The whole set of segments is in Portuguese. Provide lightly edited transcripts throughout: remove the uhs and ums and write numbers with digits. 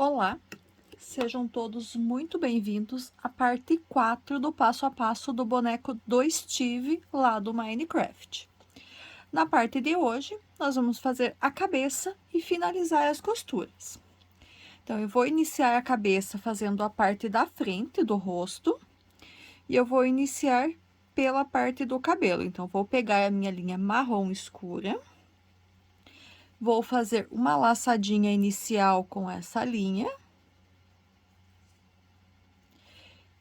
Olá, sejam todos muito bem-vindos à parte 4 do passo a passo do boneco do Steve lá do Minecraft. Na parte de hoje, nós vamos fazer a cabeça e finalizar as costuras. Então, eu vou iniciar a cabeça fazendo a parte da frente do rosto e eu vou iniciar pela parte do cabelo. Então, vou pegar a minha linha marrom escura, vou fazer uma laçadinha inicial com essa linha.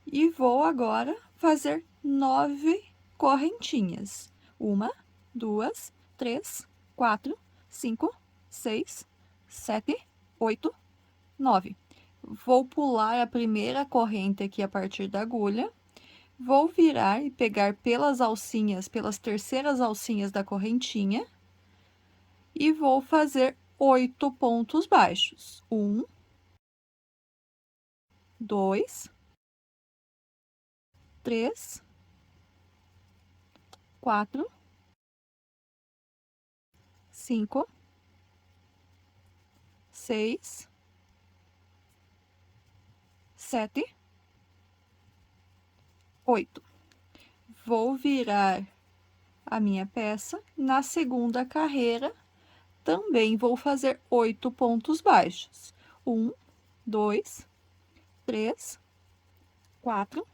E vou agora fazer 9 correntinhas. 1, 2, 3, 4, 5, 6, 7, 8, 9. Vou pular a primeira corrente aqui a partir da agulha. Vou virar e pegar pelas alcinhas, pelas terceiras alcinhas da correntinha. E vou fazer 8 pontos baixos. 1, 2, 3, 4, 5, 6, 7, 8. Vou virar a minha peça. Na segunda carreira, também vou fazer 8 pontos baixos. 1, 2, 3, 4,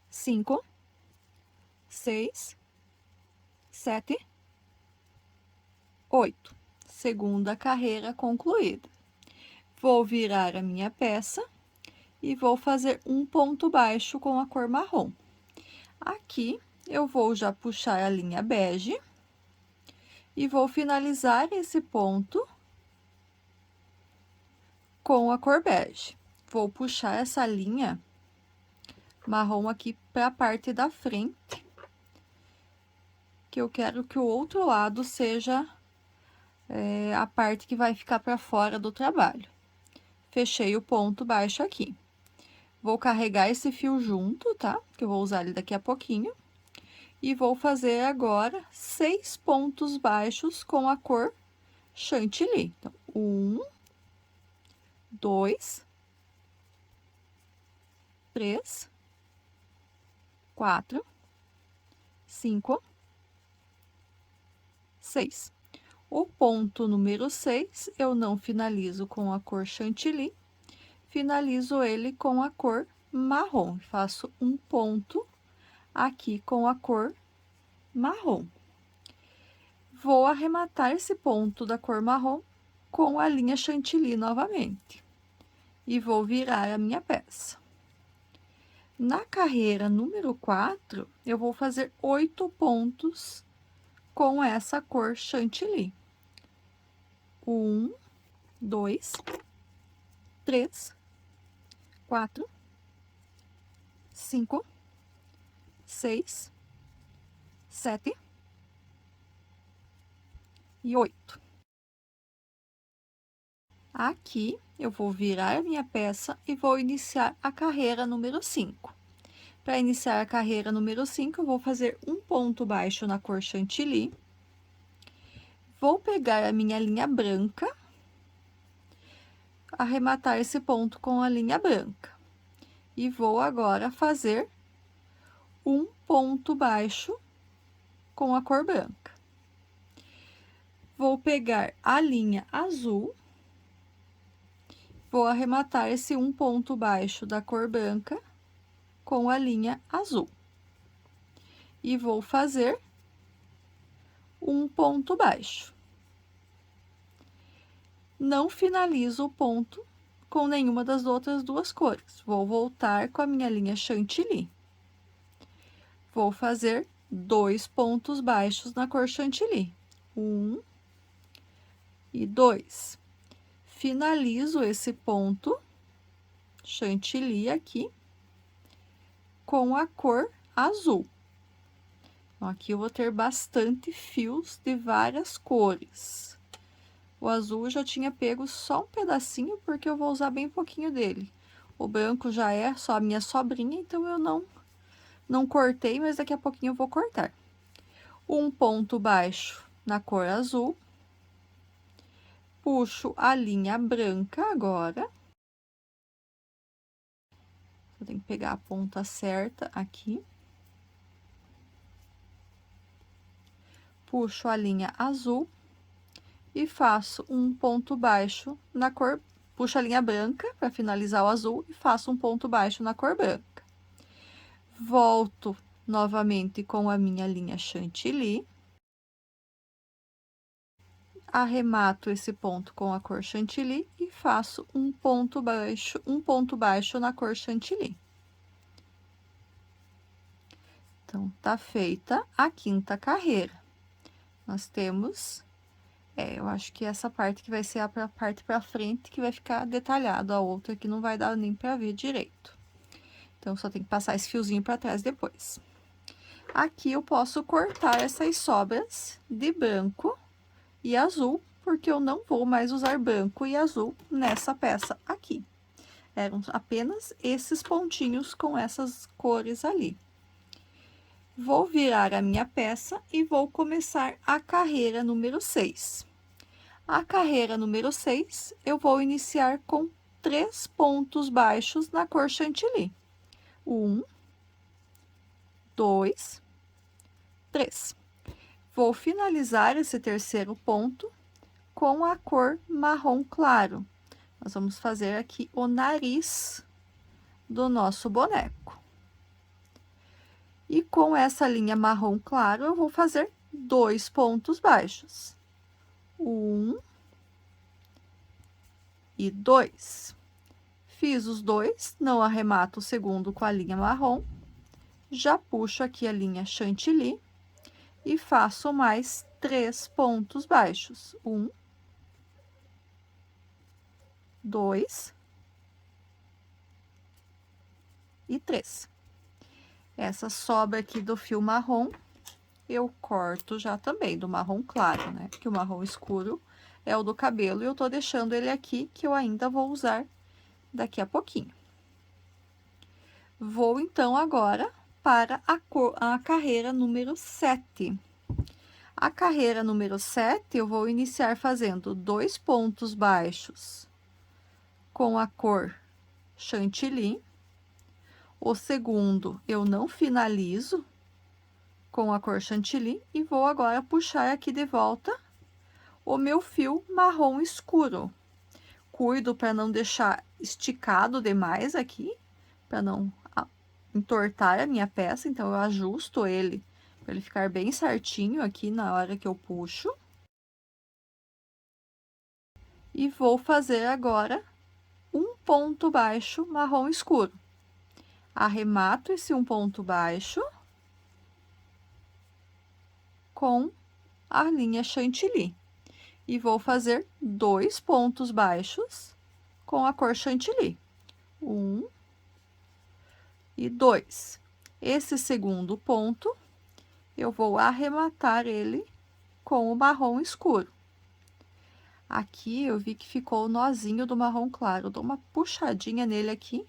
5, 6, 7, 8. Segunda carreira concluída. Vou virar a minha peça e vou fazer um ponto baixo com a cor marrom. Aqui, eu vou já puxar a linha bege e vou finalizar esse ponto com a cor bege. Vou puxar essa linha marrom aqui para a parte da frente, que eu quero que o outro lado seja a parte que vai ficar para fora do trabalho. Fechei o ponto baixo aqui. Vou carregar esse fio junto, tá? Que eu vou usar ele daqui a pouquinho. E vou fazer agora 6 pontos baixos com a cor chantilly. Então, 1, 2, 3, 4, 5, 6. O ponto número 6, eu não finalizo com a cor chantilly, finalizo ele com a cor marrom. Faço um ponto aqui com a cor marrom. Vou arrematar esse ponto da cor marrom com a linha chantilly novamente. E vou virar a minha peça. Na carreira número 4, eu vou fazer 8 pontos com essa cor chantilly. 1, 2, 3, 4, 5, 6, 7 e 8. Aqui, eu vou virar a minha peça e vou iniciar a carreira número 5. Para iniciar a carreira número 5, eu vou fazer um ponto baixo na cor chantilly. Vou pegar a minha linha branca, arrematar esse ponto com a linha branca. E vou agora fazer um ponto baixo com a cor branca. Vou pegar a linha azul, vou arrematar esse um ponto baixo da cor branca com a linha azul. E vou fazer um ponto baixo. Não finalizo o ponto com nenhuma das outras duas cores. Vou voltar com a minha linha chantilly. Vou fazer 2 pontos baixos na cor chantilly. 1 e 2. Finalizo esse ponto chantilly aqui com a cor azul. Então, aqui eu vou ter bastante fios de várias cores. O azul eu já tinha pego só um pedacinho, porque eu vou usar bem pouquinho dele. O branco já é só a minha sobrinha, então eu não cortei, mas daqui a pouquinho eu vou cortar. Um ponto baixo na cor azul. Puxo a linha branca agora Eu tenho que pegar a ponta certa aqui. Puxo a linha azul e faço um ponto baixo na cor, puxo a linha branca para finalizar o azul e faço um ponto baixo na cor branca. Volto novamente com a minha linha chantilly. Arremato esse ponto com a cor chantilly e faço um ponto baixo na cor chantilly. Então, tá feita a quinta carreira. Nós temos, eu acho que essa parte que vai ser a parte pra frente que vai ficar detalhado, a outra que não vai dar nem pra ver direito. Então, só tem que passar esse fiozinho pra trás depois. Aqui eu posso cortar essas sobras de branco e azul, porque eu não vou mais usar branco e azul nessa peça aqui. Eram apenas esses pontinhos com essas cores ali. Vou virar a minha peça e vou começar a carreira número 6. A carreira número 6, eu vou iniciar com 3 pontos baixos na cor chantilly. 1, 2, 3. Vou finalizar esse terceiro ponto com a cor marrom claro. Nós vamos fazer aqui o nariz do nosso boneco. E com essa linha marrom claro, eu vou fazer 2 pontos baixos. 1 e 2. Fiz os dois, não arremato o segundo com a linha marrom. Já puxo aqui a linha chantilly e faço mais 3 pontos baixos. 1, 2 e 3. Essa sobra aqui do fio marrom, eu corto já também, do marrom claro, né? Que o marrom escuro é o do cabelo, e eu tô deixando ele aqui, que eu ainda vou usar daqui a pouquinho. Vou, então, agora para a carreira número 7. A carreira número 7, eu vou iniciar fazendo 2 pontos baixos com a cor chantilly. O segundo, eu não finalizo com a cor chantilly e vou agora puxar aqui de volta o meu fio marrom escuro. Cuido para não deixar esticado demais aqui, para não entortar a minha peça, então eu ajusto ele para ele ficar bem certinho aqui na hora que eu puxo. E vou fazer agora um ponto baixo marrom escuro. Arremato esse um ponto baixo com a linha chantilly e vou fazer 2 pontos baixos com a cor chantilly. 1 e 2. Esse segundo ponto, eu vou arrematar ele com o marrom escuro. Aqui eu vi que ficou o nozinho do marrom claro, eu dou uma puxadinha nele aqui,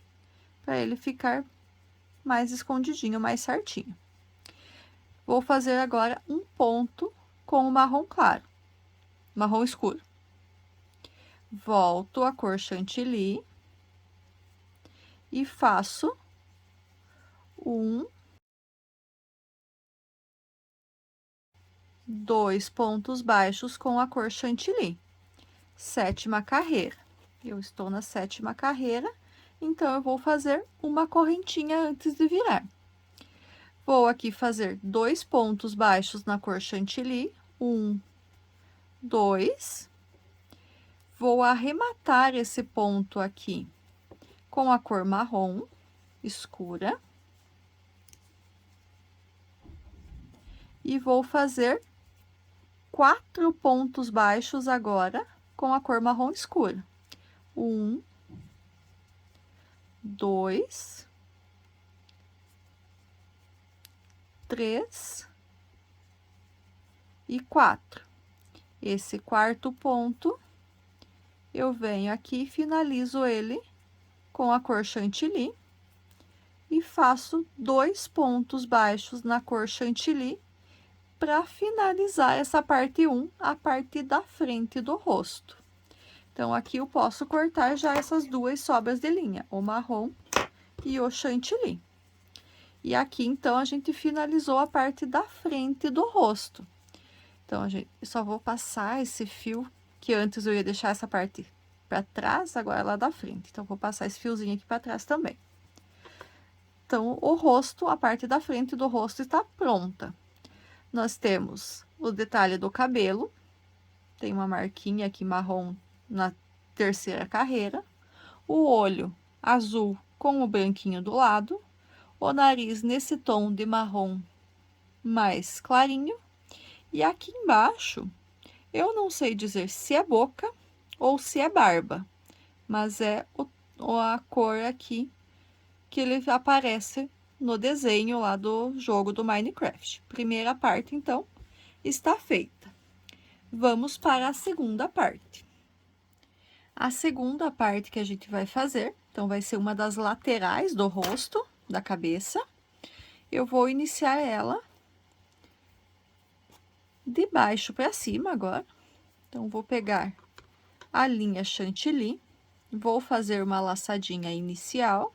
para ele ficar mais escondidinho, mais certinho. Vou fazer agora um ponto com o marrom claro, marrom escuro. Volto a cor chantilly e faço 2 pontos baixos com a cor chantilly. 7ª carreira. Eu estou na 7ª carreira, então eu vou fazer uma correntinha antes de virar. Vou aqui fazer 2 pontos baixos na cor chantilly, 1, 2. Vou arrematar esse ponto aqui com a cor marrom escura. E vou fazer 4 pontos baixos agora com a cor marrom escura. 1, 2, 3 e 4. Esse quarto ponto, eu venho aqui e finalizo ele com a cor chantilly e faço 2 pontos baixos na cor chantilly para finalizar essa parte 1, a parte da frente do rosto. Então, aqui eu posso cortar já essas 2 sobras de linha, o marrom e o chantilly. E aqui, então, a gente finalizou a parte da frente do rosto. Então, eu só vou passar esse fio, que antes eu ia deixar essa parte para trás, agora é lá da frente. Então, vou passar esse fiozinho aqui para trás também. Então, o rosto, a parte da frente do rosto está pronta. Nós temos o detalhe do cabelo, tem uma marquinha aqui marrom na terceira carreira, o olho azul com o branquinho do lado, o nariz nesse tom de marrom mais clarinho, e aqui embaixo, eu não sei dizer se é boca ou se é barba, mas é a cor aqui que ele aparece no desenho lá do jogo do Minecraft. Primeira parte, então, está feita. Vamos para a segunda parte. A segunda parte que a gente vai fazer, então, vai ser uma das laterais do rosto, da cabeça. Eu vou iniciar ela de baixo para cima agora. Então, vou pegar a linha chantilly, vou fazer uma laçadinha inicial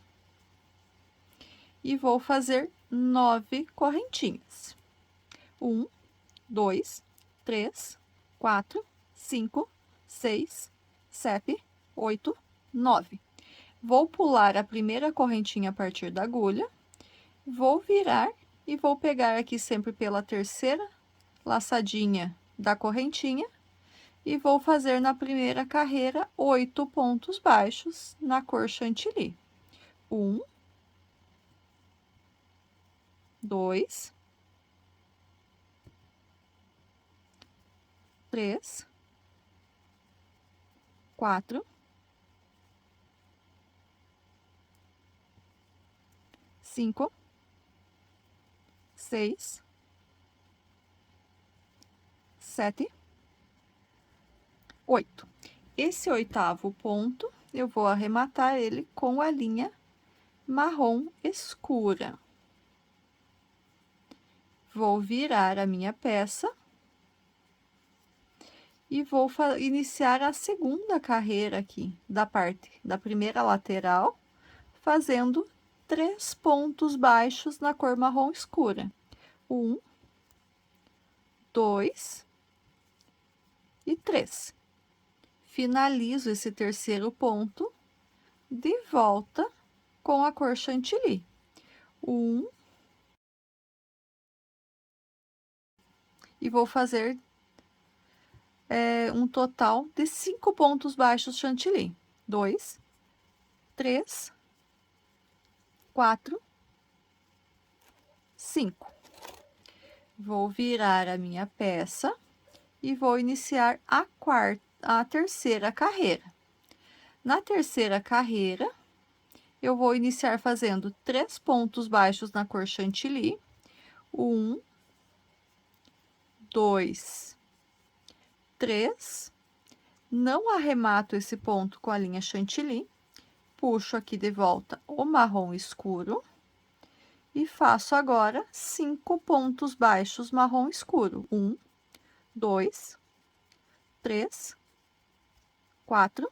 e vou fazer 9 correntinhas. 1, 2, 3, 4, 5, 6, 7, 8, 9. Vou pular a primeira correntinha a partir da agulha, vou virar e vou pegar aqui sempre pela terceira laçadinha da correntinha e vou fazer na primeira carreira 8 pontos baixos na cor chantilly. 1, 2, 3, 4, 5, 6, 7, 8. Esse oitavo ponto, eu vou arrematar ele com a linha marrom escura. Vou virar a minha peça e vou iniciar a segunda carreira aqui da parte da primeira lateral, fazendo 3 pontos baixos na cor marrom escura. 1, 2 e 3. Finalizo esse terceiro ponto de volta com a cor chantilly. 1, e vou fazer um total de 5 pontos baixos chantilly. 2, 3, 4, 5. Vou virar a minha peça e vou iniciar a terceira carreira. Na terceira carreira, eu vou iniciar fazendo 3 pontos baixos na cor chantilly. 1, 2, 3. Não arremato esse ponto com a linha chantilly, puxo aqui de volta o marrom escuro e faço agora 5 pontos baixos marrom escuro. 1, 2, 3, 4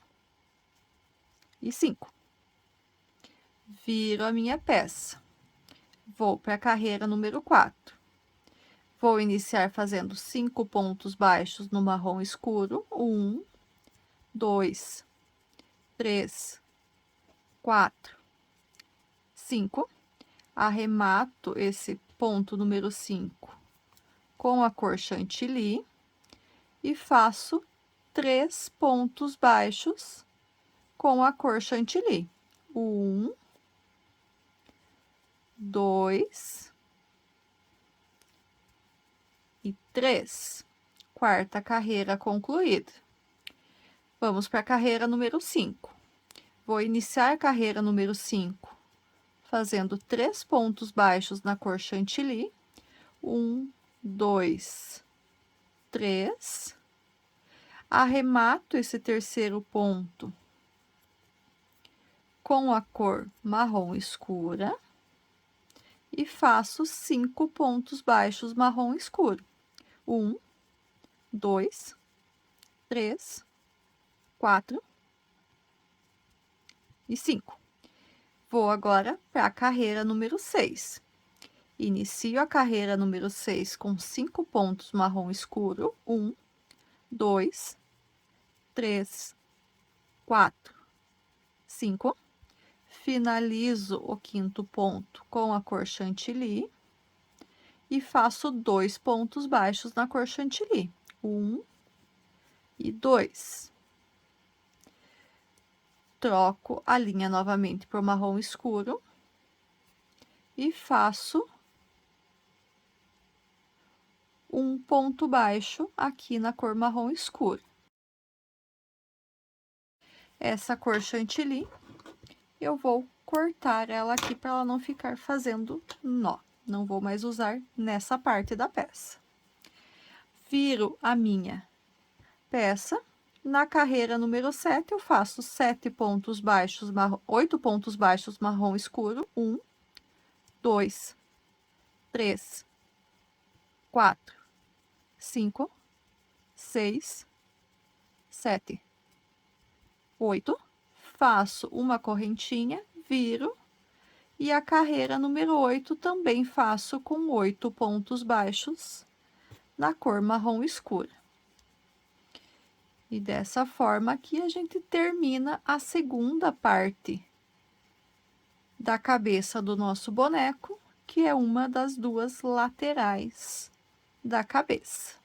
e 5. Viro a minha peça. Vou para a carreira número 4. Vou iniciar fazendo 5 pontos baixos no marrom escuro. 1, 2, 3, 4, 5. Arremato esse ponto número 5 com a cor chantilly e faço 3 pontos baixos com a cor chantilly. 1, 2 e 3. Quarta carreira concluída. Vamos para a carreira número 5. Vou iniciar a carreira número 5 fazendo 3 pontos baixos na cor chantilly. 1, 2, 3. Arremato esse terceiro ponto com a cor marrom escura e faço 5 pontos baixos marrom escuro. 1, 2, 3, 4 e 5. Vou agora para a carreira número 6. Inicio a carreira número 6 com 5 pontos marrom escuro. 1, 2, 3, 4, 5. Finalizo o 5º ponto com a cor chantilly e faço 2 pontos baixos na cor chantilly. 1 e 2. Troco a linha novamente por marrom escuro e faço um ponto baixo aqui na cor marrom escuro. Essa cor chantilly, eu vou cortar ela aqui para ela não ficar fazendo nó. Não vou mais usar nessa parte da peça. Viro a minha peça. Na carreira número 7, eu faço 7 pontos baixos, 8 pontos baixos marrom escuro. 1, 2, 3, 4, 5, 6, 7, 8. Faço uma correntinha, viro, e a carreira número 8 também faço com 8 pontos baixos na cor marrom escura. E dessa forma aqui a gente termina a segunda parte da cabeça do nosso boneco, que é uma das duas laterais da cabeça.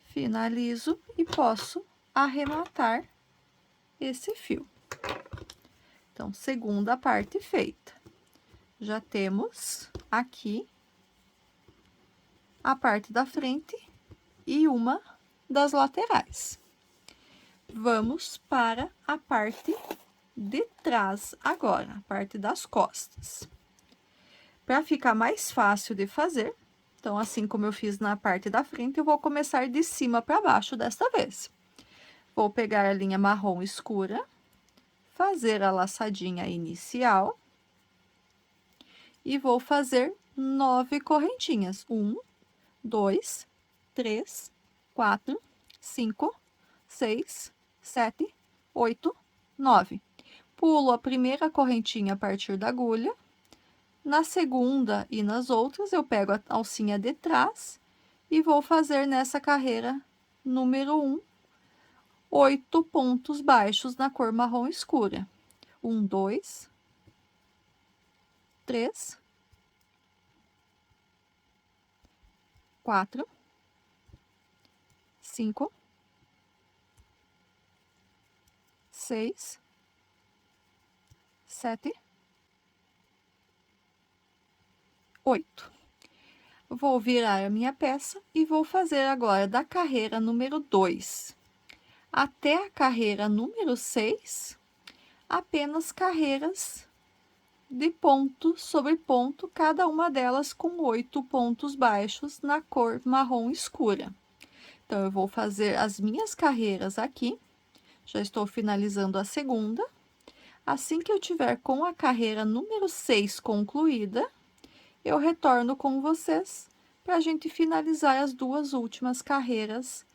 Finalizo e posso arrematar esse fio. Então, segunda parte feita. Já temos aqui a parte da frente e uma das laterais. Vamos para a parte de trás agora, a parte das costas. Para ficar mais fácil de fazer, então, assim como eu fiz na parte da frente, eu vou começar de cima para baixo desta vez. Vou pegar a linha marrom escura, fazer a laçadinha inicial e vou fazer 9 correntinhas. 1, 2, 3, 4, 5, 6, 7, 8, 9. Pulo a primeira correntinha a partir da agulha. Na segunda e nas outras, eu pego a alcinha de trás e vou fazer nessa carreira número 1, 8 pontos baixos na cor marrom escura. 1, 2, 3, 4, 5, 6, 7, 8. Vou virar a minha peça e vou fazer agora da carreira número 2 até a carreira número 6, apenas carreiras de ponto sobre ponto, cada uma delas com 8 pontos baixos na cor marrom escura. Então, eu vou fazer as minhas carreiras aqui, já estou finalizando a segunda. Assim que eu tiver com a carreira número 6 concluída, eu retorno com vocês para a gente finalizar as duas últimas carreiras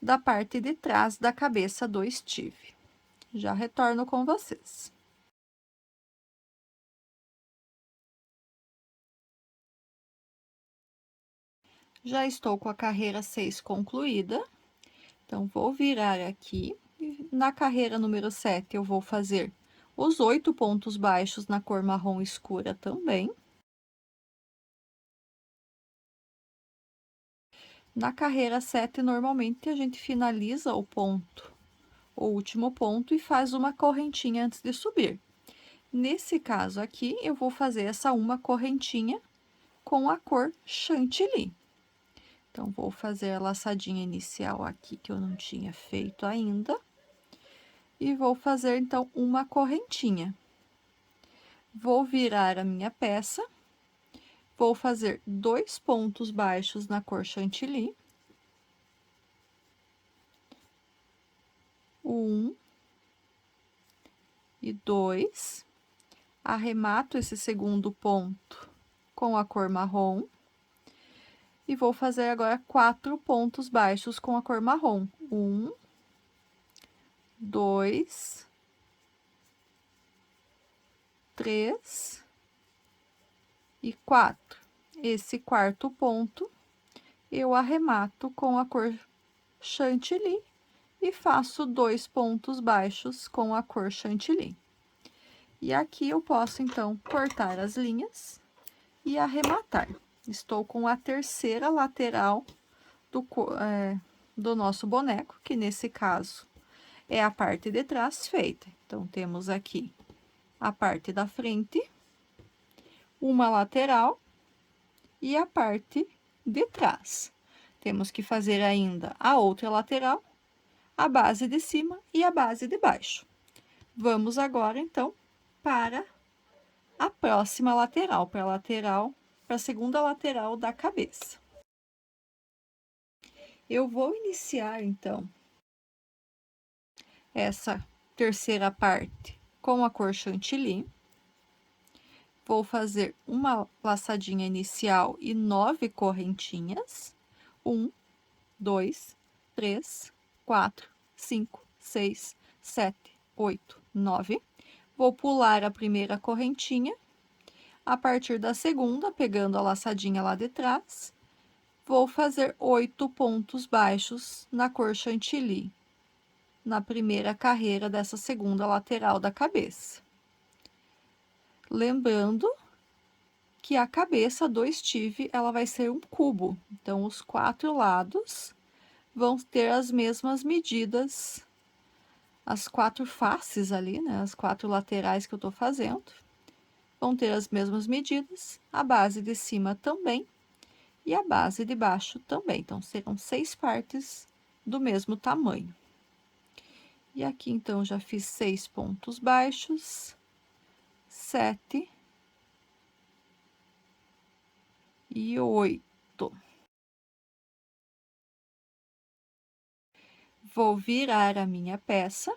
da parte de trás da cabeça do Steve. Já retorno com vocês. Já estou com a carreira 6 concluída, então vou virar aqui. Na carreira número 7, eu vou fazer os 8 pontos baixos na cor marrom escura também. Na carreira 7, normalmente, a gente finaliza o último ponto, e faz uma correntinha antes de subir. Nesse caso aqui, eu vou fazer essa uma correntinha com a cor chantilly. Então, vou fazer a laçadinha inicial aqui, que eu não tinha feito ainda. E vou fazer, então, uma correntinha. Vou virar a minha peça. Vou fazer 2 pontos baixos na cor chantilly. 1 e 2. Arremato esse segundo ponto com a cor marrom. E vou fazer agora 4 pontos baixos com a cor marrom. 1, 2, 3 e 4. Esse quarto ponto, eu arremato com a cor chantilly e faço 2 pontos baixos com a cor chantilly. E aqui eu posso, então, cortar as linhas e arrematar. Estou com a terceira lateral do nosso boneco, que nesse caso é a parte de trás feita. Então, temos aqui a parte da frente, uma lateral e a parte de trás. Temos que fazer ainda a outra lateral, a base de cima e a base de baixo. Vamos agora, então, para a próxima lateral, para a segunda lateral da cabeça. Eu vou iniciar, então, essa terceira parte com a cor chantilly. Vou fazer uma laçadinha inicial e 9 correntinhas. 1, 2, 3, 4, 5, 6, 7, 8, 9. Vou pular a primeira correntinha. A partir da segunda, pegando a laçadinha lá de trás, vou fazer 8 pontos baixos na cor chantilly, na primeira carreira dessa segunda lateral da cabeça. Lembrando que a cabeça do Steve, ela vai ser um cubo, então os 4 lados vão ter as mesmas medidas, as 4 faces ali, né, as 4 laterais que eu tô fazendo, vão ter as mesmas medidas, a base de cima também, e a base de baixo também. Então, serão 6 partes do mesmo tamanho. E aqui, então, já fiz 6 pontos baixos, 7 e 8. Vou virar a minha peça,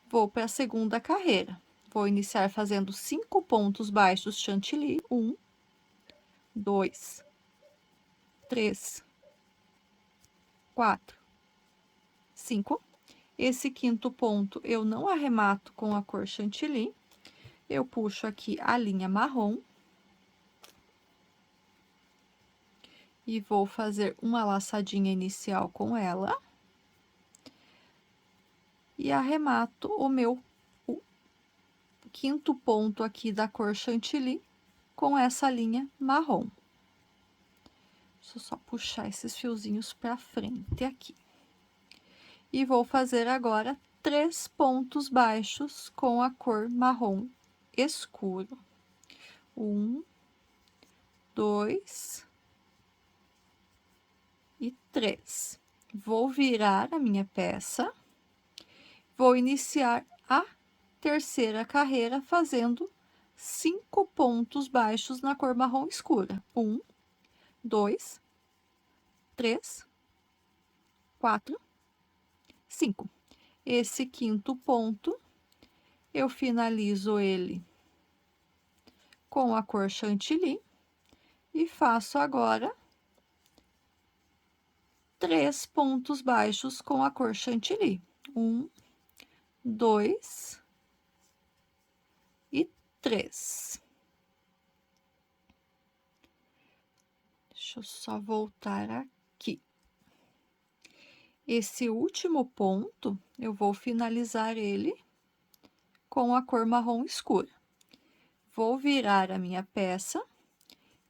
vou para a segunda carreira. Vou iniciar fazendo 5 pontos baixos chantilly. 1, 2, 3, 4, 5. Esse quinto ponto eu não arremato com a cor chantilly. Eu puxo aqui a linha marrom. E vou fazer uma laçadinha inicial com ela. E arremato o meu quinto ponto aqui da cor chantilly com essa linha marrom. Deixa eu só puxar esses fiozinhos pra frente aqui. E vou fazer agora 3 pontos baixos com a cor marrom escuro. 1, 2 e 3. Vou virar a minha peça. Vou iniciar a terceira carreira fazendo 5 pontos baixos na cor marrom escura. 1, 2, 3, 4, 5. Esse quinto ponto, eu finalizo ele com a cor chantilly e faço agora 3 pontos baixos com a cor chantilly. 1, 2 e 3. Deixa eu só voltar aqui. Esse último ponto, eu vou finalizar ele com a cor marrom escura. Vou virar a minha peça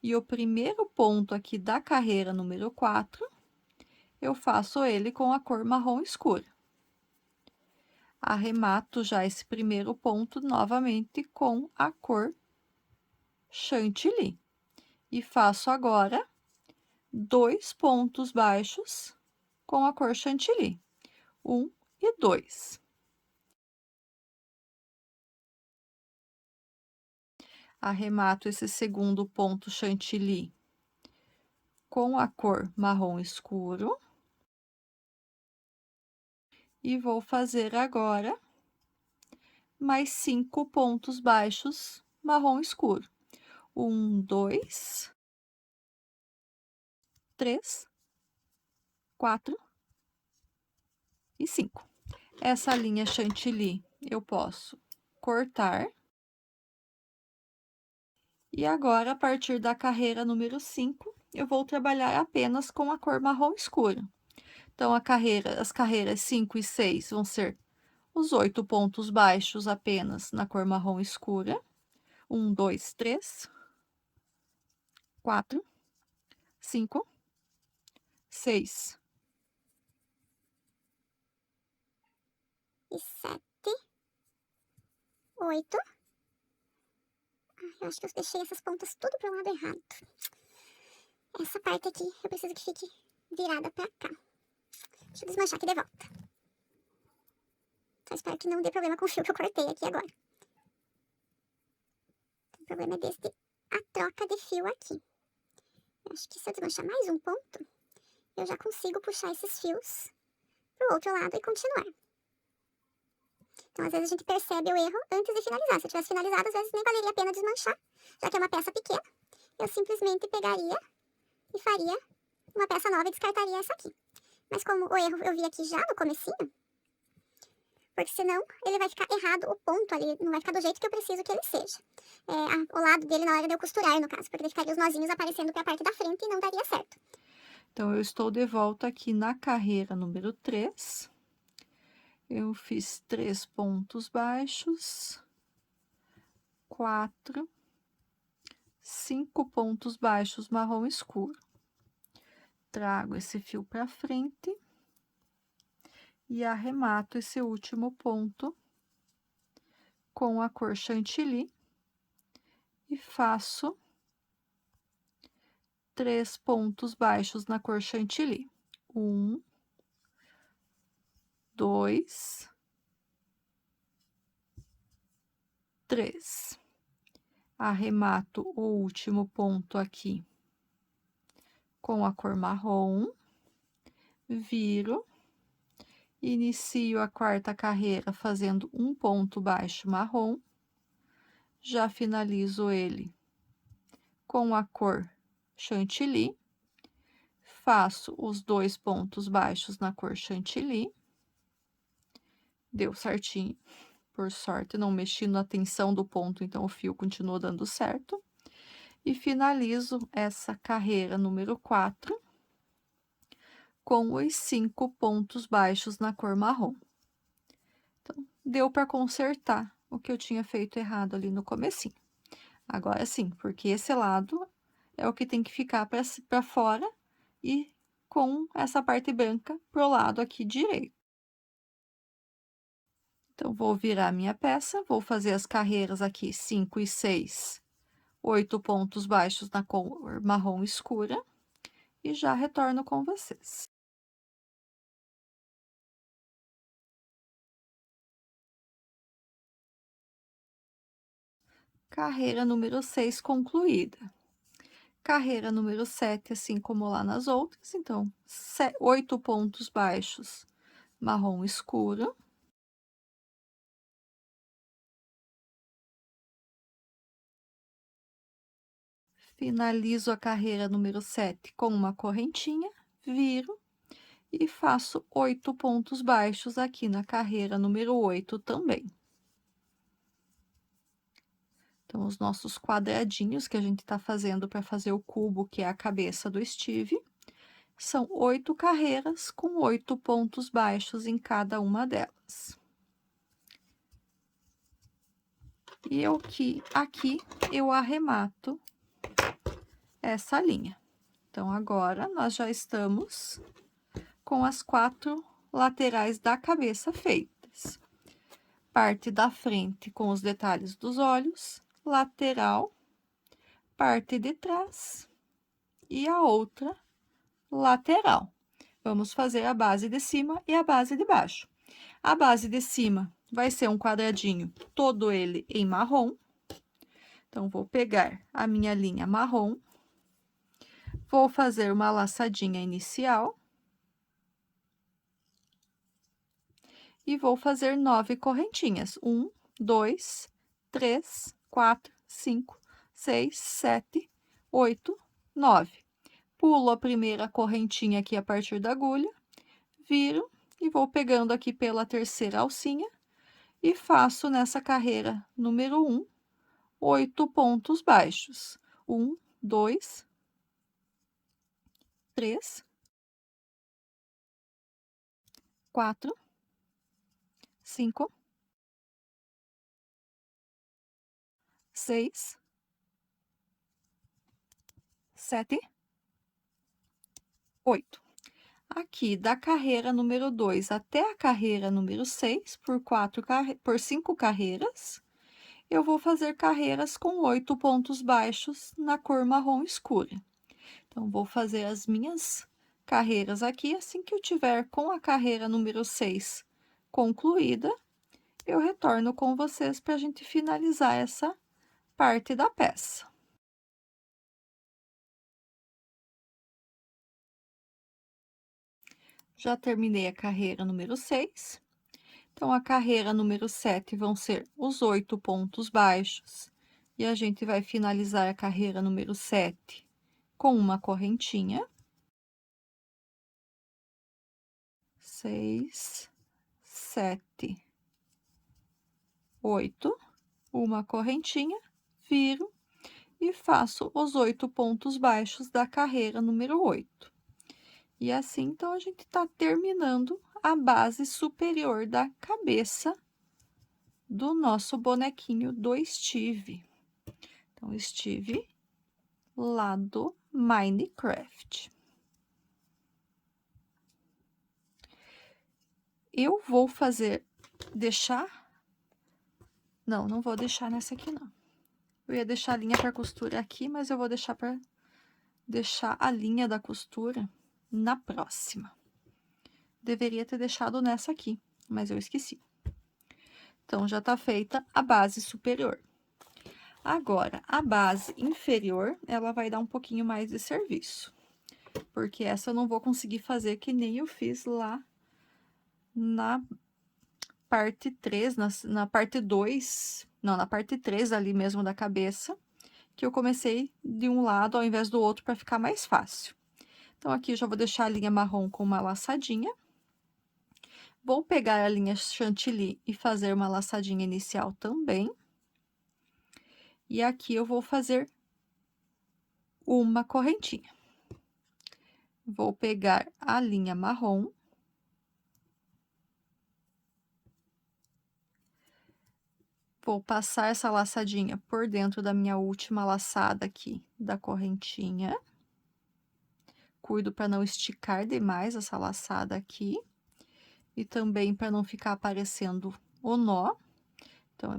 e o primeiro ponto aqui da carreira número 4, eu faço ele com a cor marrom escura. Arremato já esse primeiro ponto novamente com a cor chantilly. E faço agora 2 pontos baixos com a cor chantilly. 1 e 2. Arremato esse segundo ponto chantilly com a cor marrom escuro. E vou fazer agora mais 5 pontos baixos marrom escuro. 1, 2, 3, 4 e 5. Essa linha chantilly eu posso cortar E agora, a partir da carreira número 5, eu vou trabalhar apenas com a cor marrom escura. Então, as carreiras 5 e 6 vão ser os 8 pontos baixos apenas na cor marrom escura. 1, 2, 3, 4, 5, 6. E 7, 8. Eu acho que eu deixei essas pontas tudo pro lado errado. Essa parte aqui, eu preciso que fique virada pra cá. Deixa eu desmanchar aqui de volta. Só espero que não dê problema com o fio que eu cortei aqui agora. O problema é a troca de fio aqui. Eu acho que se eu desmanchar mais um ponto, eu já consigo puxar esses fios pro outro lado e continuar. Então, às vezes, a gente percebe o erro antes de finalizar. Se eu tivesse finalizado, às vezes nem valeria a pena desmanchar, já que é uma peça pequena. Eu simplesmente pegaria e faria uma peça nova e descartaria essa aqui. Mas como o erro eu vi aqui já no comecinho, porque senão ele vai ficar errado, o ponto ali não vai ficar do jeito que eu preciso que ele seja. O lado dele na hora de eu costurar, no caso, porque daí ficaria os nozinhos aparecendo pra parte da frente e não daria certo. Então, eu estou de volta aqui na carreira número 3. Eu fiz 3 pontos baixos, 4, 5 pontos baixos marrom escuro. Trago esse fio para frente e arremato esse último ponto com a cor chantilly e faço 3 pontos baixos na cor chantilly. 1, 2, 3. Arremato o último ponto aqui com a cor marrom, viro, inicio a quarta carreira fazendo um ponto baixo marrom, já finalizo ele com a cor chantilly, faço os 2 pontos baixos na cor chantilly, deu certinho, por sorte, não mexi na tensão do ponto, então o fio continuou dando certo, e finalizo essa carreira número 4 com os 5 pontos baixos na cor marrom. Então, deu para consertar o que eu tinha feito errado ali no comecinho. Agora sim, porque esse lado é o que tem que ficar para fora e com essa parte branca pro lado aqui direito. Então, vou virar minha peça, vou fazer as carreiras aqui 5 e 6, 8 pontos baixos na cor marrom escura e já retorno com vocês. Carreira número 6 concluída. Carreira número 7, assim como lá nas outras, então, 8 pontos baixos marrom escuro. Finalizo a carreira número 7 com uma correntinha, viro e faço 8 pontos baixos aqui na carreira número 8 também. Então, os nossos quadradinhos que a gente tá fazendo para fazer o cubo, que é a cabeça do Steve, são 8 carreiras com 8 pontos baixos em cada uma delas. E aqui eu arremato essa linha. Então, agora, nós já estamos com as 4 laterais da cabeça feitas. Parte da frente com os detalhes dos olhos, lateral, parte de trás e a outra lateral. Vamos fazer a base de cima e a base de baixo. A base de cima vai ser um quadradinho, todo ele em marrom. Então, vou pegar a minha linha marrom, vou fazer uma laçadinha inicial e vou fazer 9 correntinhas. 1, 2, 3, 4, 5, 6, 7, 8, 9. Pulo a primeira correntinha aqui a partir da agulha, viro e vou pegando aqui pela terceira alcinha e faço nessa carreira número 1 8 pontos baixos. 1, 2, 3, 4, 5, 6, 7, 8. Aqui, da carreira número 2 até a carreira número 6, por 5 carreiras, eu vou fazer carreiras com 8 pontos baixos na cor marrom escura. Então, vou fazer as minhas carreiras aqui, assim que eu tiver com a carreira número 6 concluída, eu retorno com vocês para a gente finalizar essa parte da peça. Já terminei a carreira número 6. Então, a carreira número 7 vão ser os 8 pontos baixos. E a gente vai finalizar a carreira número 7 com uma correntinha. 6, 7, 8, uma correntinha, viro e faço os 8 pontos baixos da carreira número 8. E assim, então, a gente tá terminando a base superior da cabeça do nosso bonequinho do Steve. Então, Steve lá do Minecraft. Eu vou não vou deixar nessa aqui, não. Eu ia deixar a linha para costura aqui, mas eu vou deixar a linha da costura na próxima. Deveria ter deixado nessa aqui, mas eu esqueci. Então, já tá feita a base superior. Agora, a base inferior, ela vai dar um pouquinho mais de serviço. Porque essa eu não vou conseguir fazer que nem eu fiz lá na parte 3, na parte 2, não, na parte 3 ali mesmo da cabeça, que eu comecei de um lado ao invés do outro para ficar mais fácil. Então, aqui eu já vou deixar a linha marrom com uma laçadinha. Vou pegar a linha chantilly e fazer uma laçadinha inicial também. E aqui eu vou fazer uma correntinha. Vou pegar a linha marrom. Vou passar essa laçadinha por dentro da minha última laçada aqui da correntinha. Cuido para não esticar demais essa laçada aqui. E também para não ficar aparecendo o nó. Então,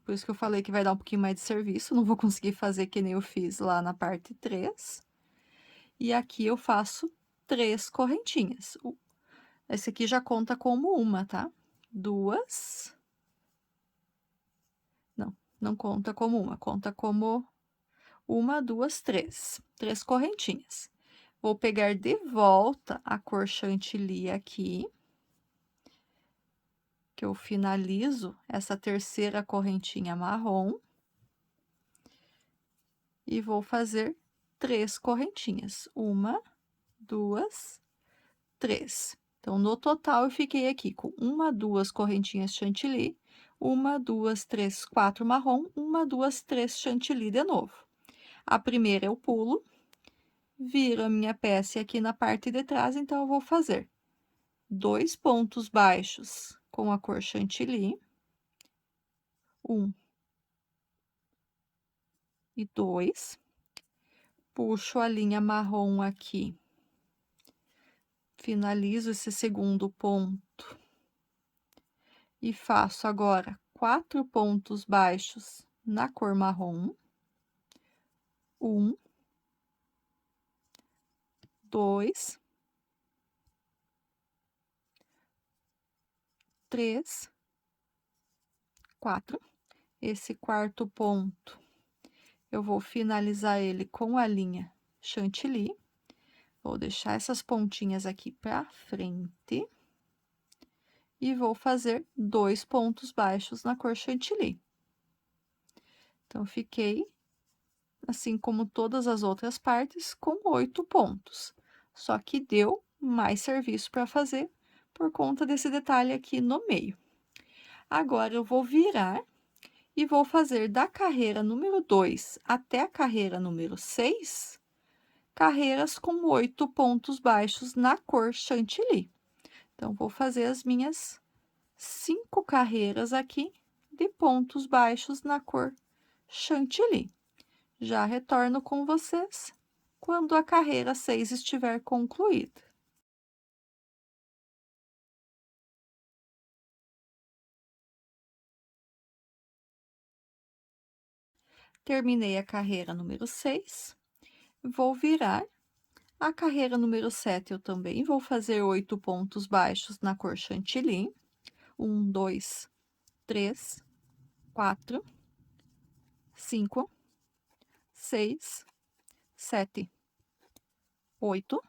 por isso que eu falei que vai dar um pouquinho mais de serviço. Não vou conseguir fazer que nem eu fiz lá na parte 3. E aqui eu faço 3 correntinhas. Esse aqui já conta como uma, tá? 2. Não conta como uma, conta como 1, 2, 3. 3 correntinhas. Vou pegar de volta a cor chantilly aqui, que eu finalizo essa terceira correntinha marrom. E vou fazer 3 correntinhas. 1, 2, 3. Então, no total, eu fiquei aqui com 1, 2 correntinhas chantilly, 1, 2, 3, 4 marrom, 1, 2, 3 chantilly de novo. A primeira eu pulo, viro a minha peça aqui na parte de trás, então eu vou fazer 2 pontos baixos com a cor chantilly, 1 e 2, puxo a linha marrom aqui, finalizo esse segundo ponto e faço agora 4 pontos baixos na cor marrom, 1, 2, 3, 4. Esse quarto ponto, eu vou finalizar ele com a linha chantilly. Vou deixar essas pontinhas aqui pra frente. E vou fazer 2 pontos baixos na cor chantilly. Então, fiquei, assim como todas as outras partes, com 8 pontos. Só que deu mais serviço para fazer por conta desse detalhe aqui no meio. Agora, eu vou virar e vou fazer da carreira número 2 até a carreira número 6, carreiras com 8 pontos baixos na cor chantilly. Então, vou fazer as minhas 5 carreiras aqui de pontos baixos na cor chantilly. Já retorno com vocês quando a carreira 6 estiver concluída. Terminei a carreira número 6, vou virar. A carreira número 7 eu também vou fazer 8 pontos baixos na cor chantilly. 1, 2, 3, 4, 5, 6, 7, 8.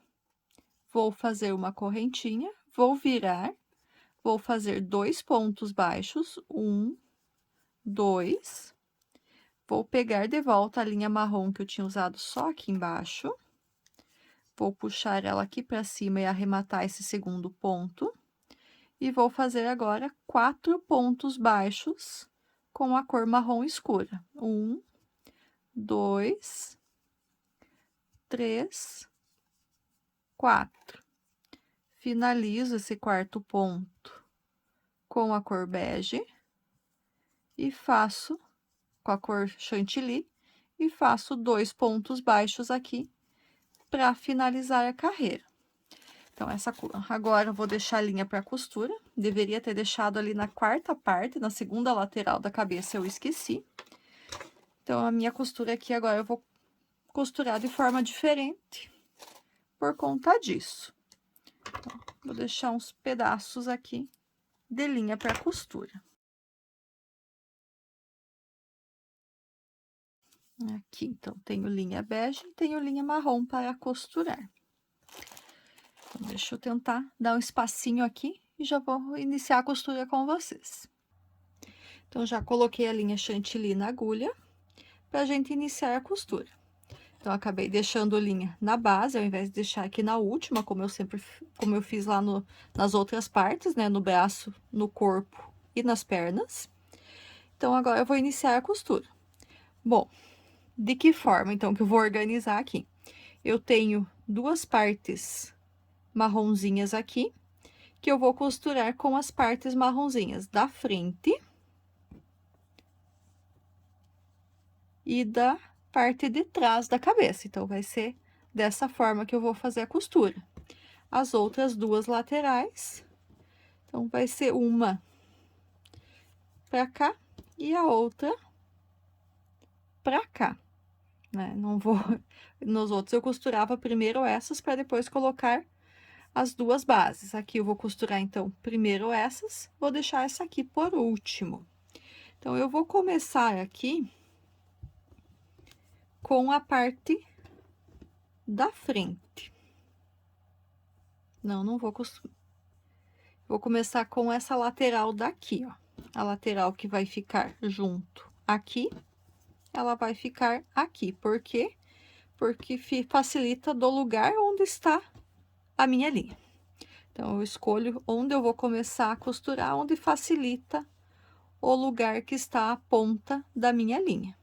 Vou fazer uma correntinha, vou virar, vou fazer 2 pontos baixos, 1, 2. Vou pegar de volta a linha marrom que eu tinha usado só aqui embaixo. Vou puxar ela aqui para cima e arrematar esse segundo ponto. E vou fazer agora 4 pontos baixos com a cor marrom escura. 1, 2, 3, 4. Finalizo esse quarto ponto com a cor bege e faço com a cor chantilly e faço 2 pontos baixos aqui para finalizar a carreira. Então, agora eu vou deixar a linha para costura. Deveria ter deixado ali na quarta parte, na segunda lateral da cabeça, eu esqueci. Então, a minha costura aqui agora eu vou costurar de forma diferente por conta disso. Então, vou deixar uns pedaços aqui de linha para costura. Aqui, então, tenho linha bege e tenho linha marrom para costurar. Então, deixa eu tentar dar um espacinho aqui e já vou iniciar a costura com vocês. Então, já coloquei a linha chantilly na agulha pra gente iniciar a costura. Então, acabei deixando linha na base, ao invés de deixar aqui na última, como eu fiz lá nas outras partes, né? No braço, no corpo e nas pernas. Então, agora eu vou iniciar a costura. Bom, de que forma, então, que eu vou organizar aqui? Eu tenho 2 partes marronzinhas aqui, que eu vou costurar com as partes marronzinhas da frente e da parte de trás da cabeça. Então, vai ser dessa forma que eu vou fazer a costura. As outras 2 laterais, então, vai ser uma pra cá e a outra pra cá, né? Não vou... Nos outros eu costurava primeiro essas para depois colocar as 2 bases. Aqui eu vou costurar, então, primeiro essas, vou deixar essa aqui por último. Então, eu vou começar aqui com a parte da frente. Não vou costurar. Vou começar com essa lateral daqui, ó. A lateral que vai ficar junto aqui, ela vai ficar aqui. Por quê? Porque facilita do lugar onde está a minha linha. Então, eu escolho onde eu vou começar a costurar, onde facilita o lugar que está a ponta da minha linha.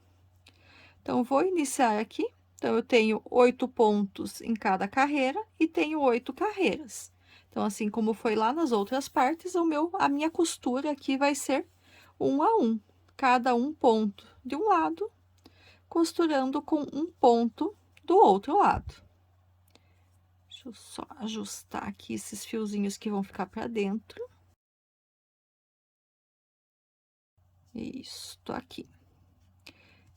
Então, vou iniciar aqui. Então, eu tenho 8 pontos em cada carreira e tenho 8 carreiras. Então, assim como foi lá nas outras partes, a minha costura aqui vai ser 1 a 1. Cada um ponto de um lado, costurando com um ponto do outro lado. Deixa eu só ajustar aqui esses fiozinhos que vão ficar para dentro. Isso, aqui.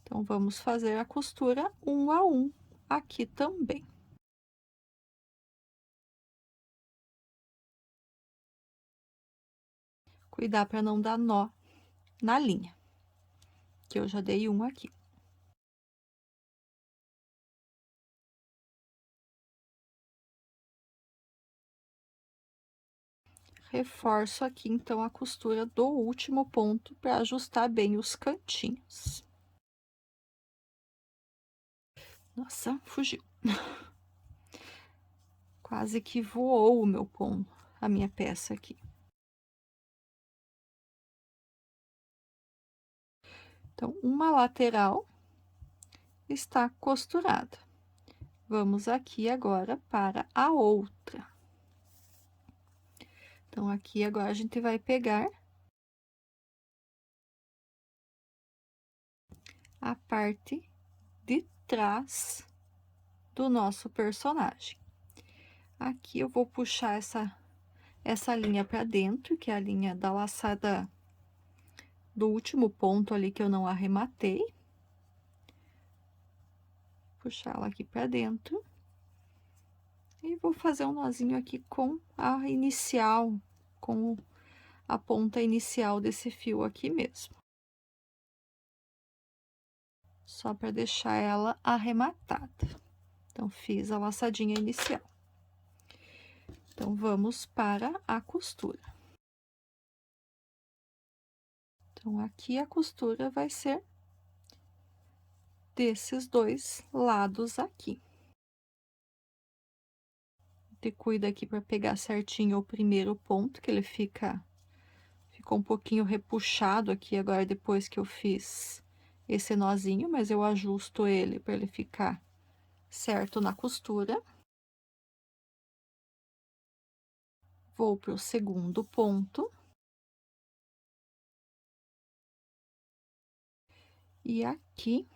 Então, vamos fazer a costura 1 a 1 aqui também. Cuidar para não dar nó na linha, que eu já dei um aqui. Reforço aqui, então, a costura do último ponto para ajustar bem os cantinhos. Nossa, fugiu. Quase que voou o meu ponto, a minha peça aqui. Então, uma lateral está costurada. Vamos aqui agora para a outra. Então, aqui agora a gente vai pegar a parte de trás do nosso personagem. Aqui eu vou puxar essa linha para dentro, que é a linha da laçada do último ponto ali que eu não arrematei. Puxar ela aqui para dentro. E vou fazer um nozinho aqui com a inicial, com a ponta inicial desse fio aqui mesmo. Só para deixar ela arrematada. Então, fiz a laçadinha inicial. Então, vamos para a costura. Então, aqui a costura vai ser desses dois lados aqui. Te cuida aqui para pegar certinho o primeiro ponto, que ele ficou um pouquinho repuxado aqui agora depois que eu fiz esse nozinho, mas eu ajusto ele para ele ficar certo na costura. Vou pro segundo ponto. E aqui,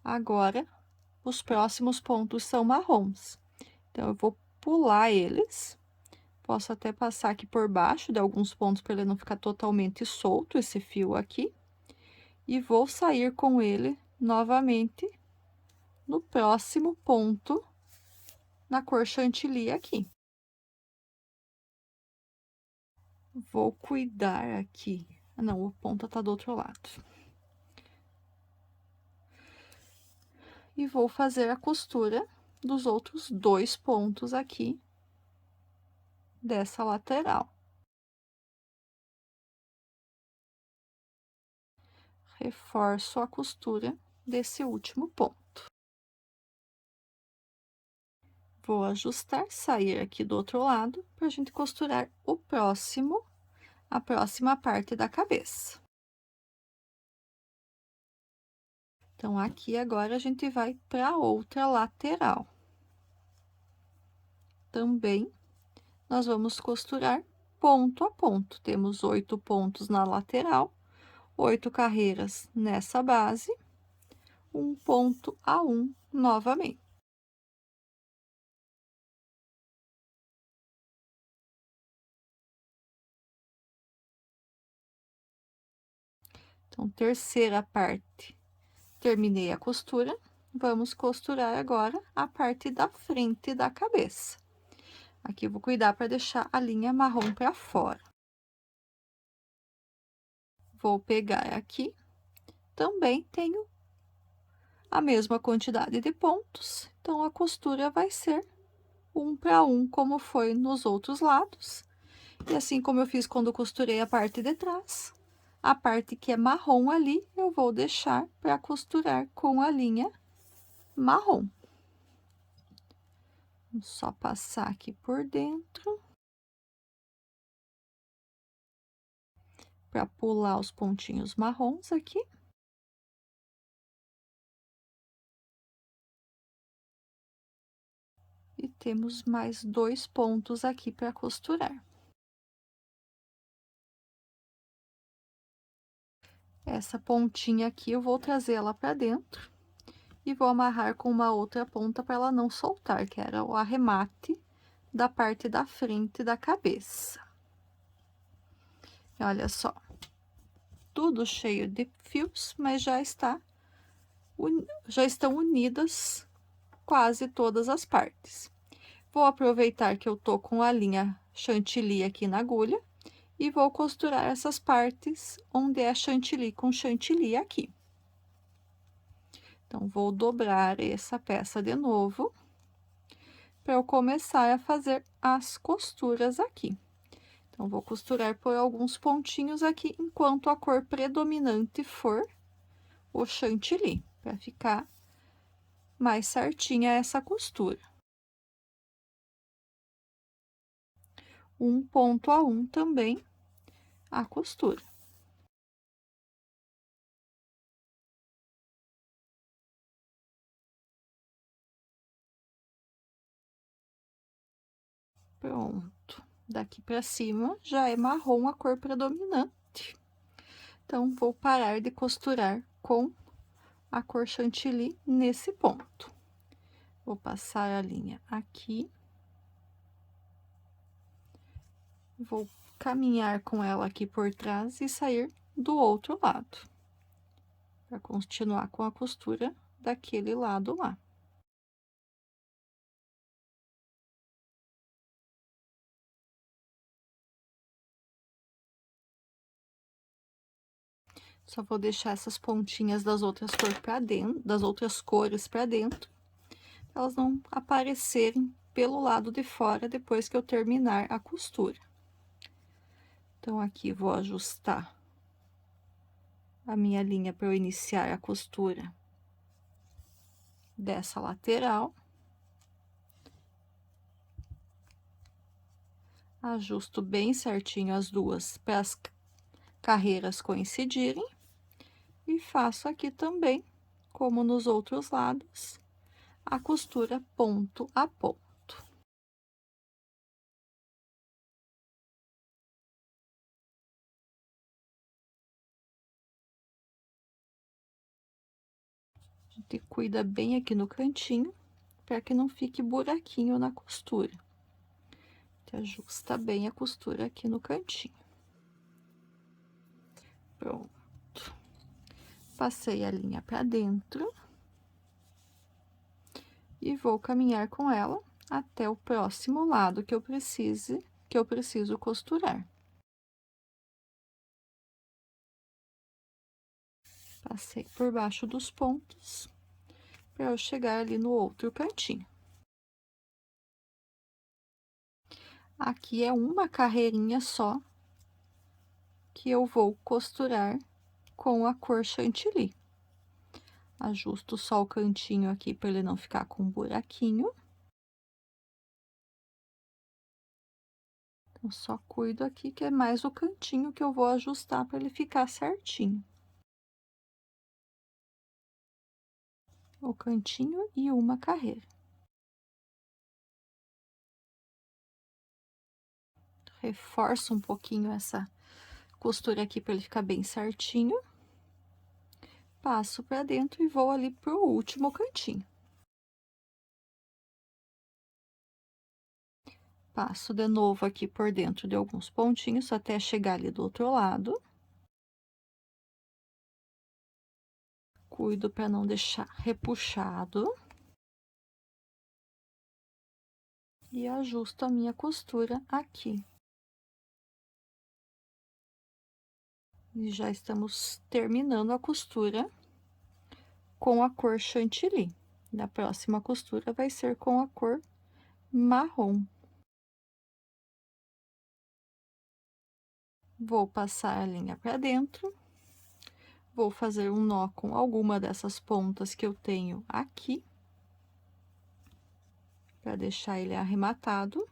agora, os próximos pontos são marrons. Então, eu vou pular eles. Posso até passar aqui por baixo de alguns pontos para ele não ficar totalmente solto, esse fio aqui. E vou sair com ele novamente no próximo ponto, na cor chantilly aqui. Vou cuidar aqui. Ah, não, o ponta tá do outro lado. E vou fazer a costura dos outros dois pontos aqui dessa lateral. Reforço a costura desse último ponto. Vou ajustar, sair aqui do outro lado, para a gente costurar a próxima parte da cabeça. Então, aqui agora a gente vai para outra lateral. Também, nós vamos costurar ponto a ponto. Temos 8 pontos na lateral, 8 carreiras nessa base, um ponto a um novamente. Então, terceira parte, terminei a costura, vamos costurar agora a parte da frente da cabeça. Aqui eu vou cuidar para deixar a linha marrom para fora. Vou pegar aqui, também tenho a mesma quantidade de pontos, então a costura vai ser um para um, como foi nos outros lados. E assim como eu fiz quando costurei a parte de trás, a parte que é marrom ali, eu vou deixar para costurar com a linha marrom. Vou só passar aqui por dentro. Para pular os pontinhos marrons aqui. E temos mais 2 pontos aqui para costurar. Essa pontinha aqui eu vou trazer ela para dentro e vou amarrar com uma outra ponta para ela não soltar, que era o arremate da parte da frente da cabeça. E olha só, tudo cheio de fios, mas já estão unidas quase todas as partes. Vou aproveitar que eu tô com a linha chantilly aqui na agulha e vou costurar essas partes onde é chantilly com chantilly aqui. Então, vou dobrar essa peça de novo, para eu começar a fazer as costuras aqui. Então, vou costurar por alguns pontinhos aqui, enquanto a cor predominante for o chantilly, para ficar mais certinha essa costura. Um ponto a um também a costura. Pronto. Daqui pra cima já é marrom a cor predominante. Então, vou parar de costurar com a cor chantilly nesse ponto. Vou passar a linha aqui. Vou caminhar com ela aqui por trás e sair do outro lado, para continuar com a costura daquele lado lá. Só vou deixar essas pontinhas das outras cores para dentro, pra elas não aparecerem pelo lado de fora depois que eu terminar a costura. Então, aqui vou ajustar a minha linha para eu iniciar a costura dessa lateral. Ajusto bem certinho as duas para as carreiras coincidirem. E faço aqui também, como nos outros lados, a costura ponto a ponto. A gente cuida bem aqui no cantinho, para que não fique buraquinho na costura. A gente ajusta bem a costura aqui no cantinho. Pronto. Passei a linha para dentro. E vou caminhar com ela até o próximo lado que eu preciso costurar. Passei por baixo dos pontos, para eu chegar ali no outro cantinho. Aqui é uma carreirinha só que eu vou costurar com a cor chantilly. Ajusto só o cantinho aqui para ele não ficar com um buraquinho. Então, só cuido aqui que é mais o cantinho que eu vou ajustar para ele ficar certinho. O cantinho e uma carreira. Reforço um pouquinho essa costura aqui para ele ficar bem certinho. Passo para dentro e vou ali pro último cantinho. Passo de novo aqui por dentro de alguns pontinhos até chegar ali do outro lado. Cuido para não deixar repuxado. E ajusto a minha costura aqui. E já estamos terminando a costura com a cor chantilly. Na próxima costura vai ser com a cor marrom. Vou passar a linha para dentro. Vou fazer um nó com alguma dessas pontas que eu tenho aqui, para deixar ele arrematado.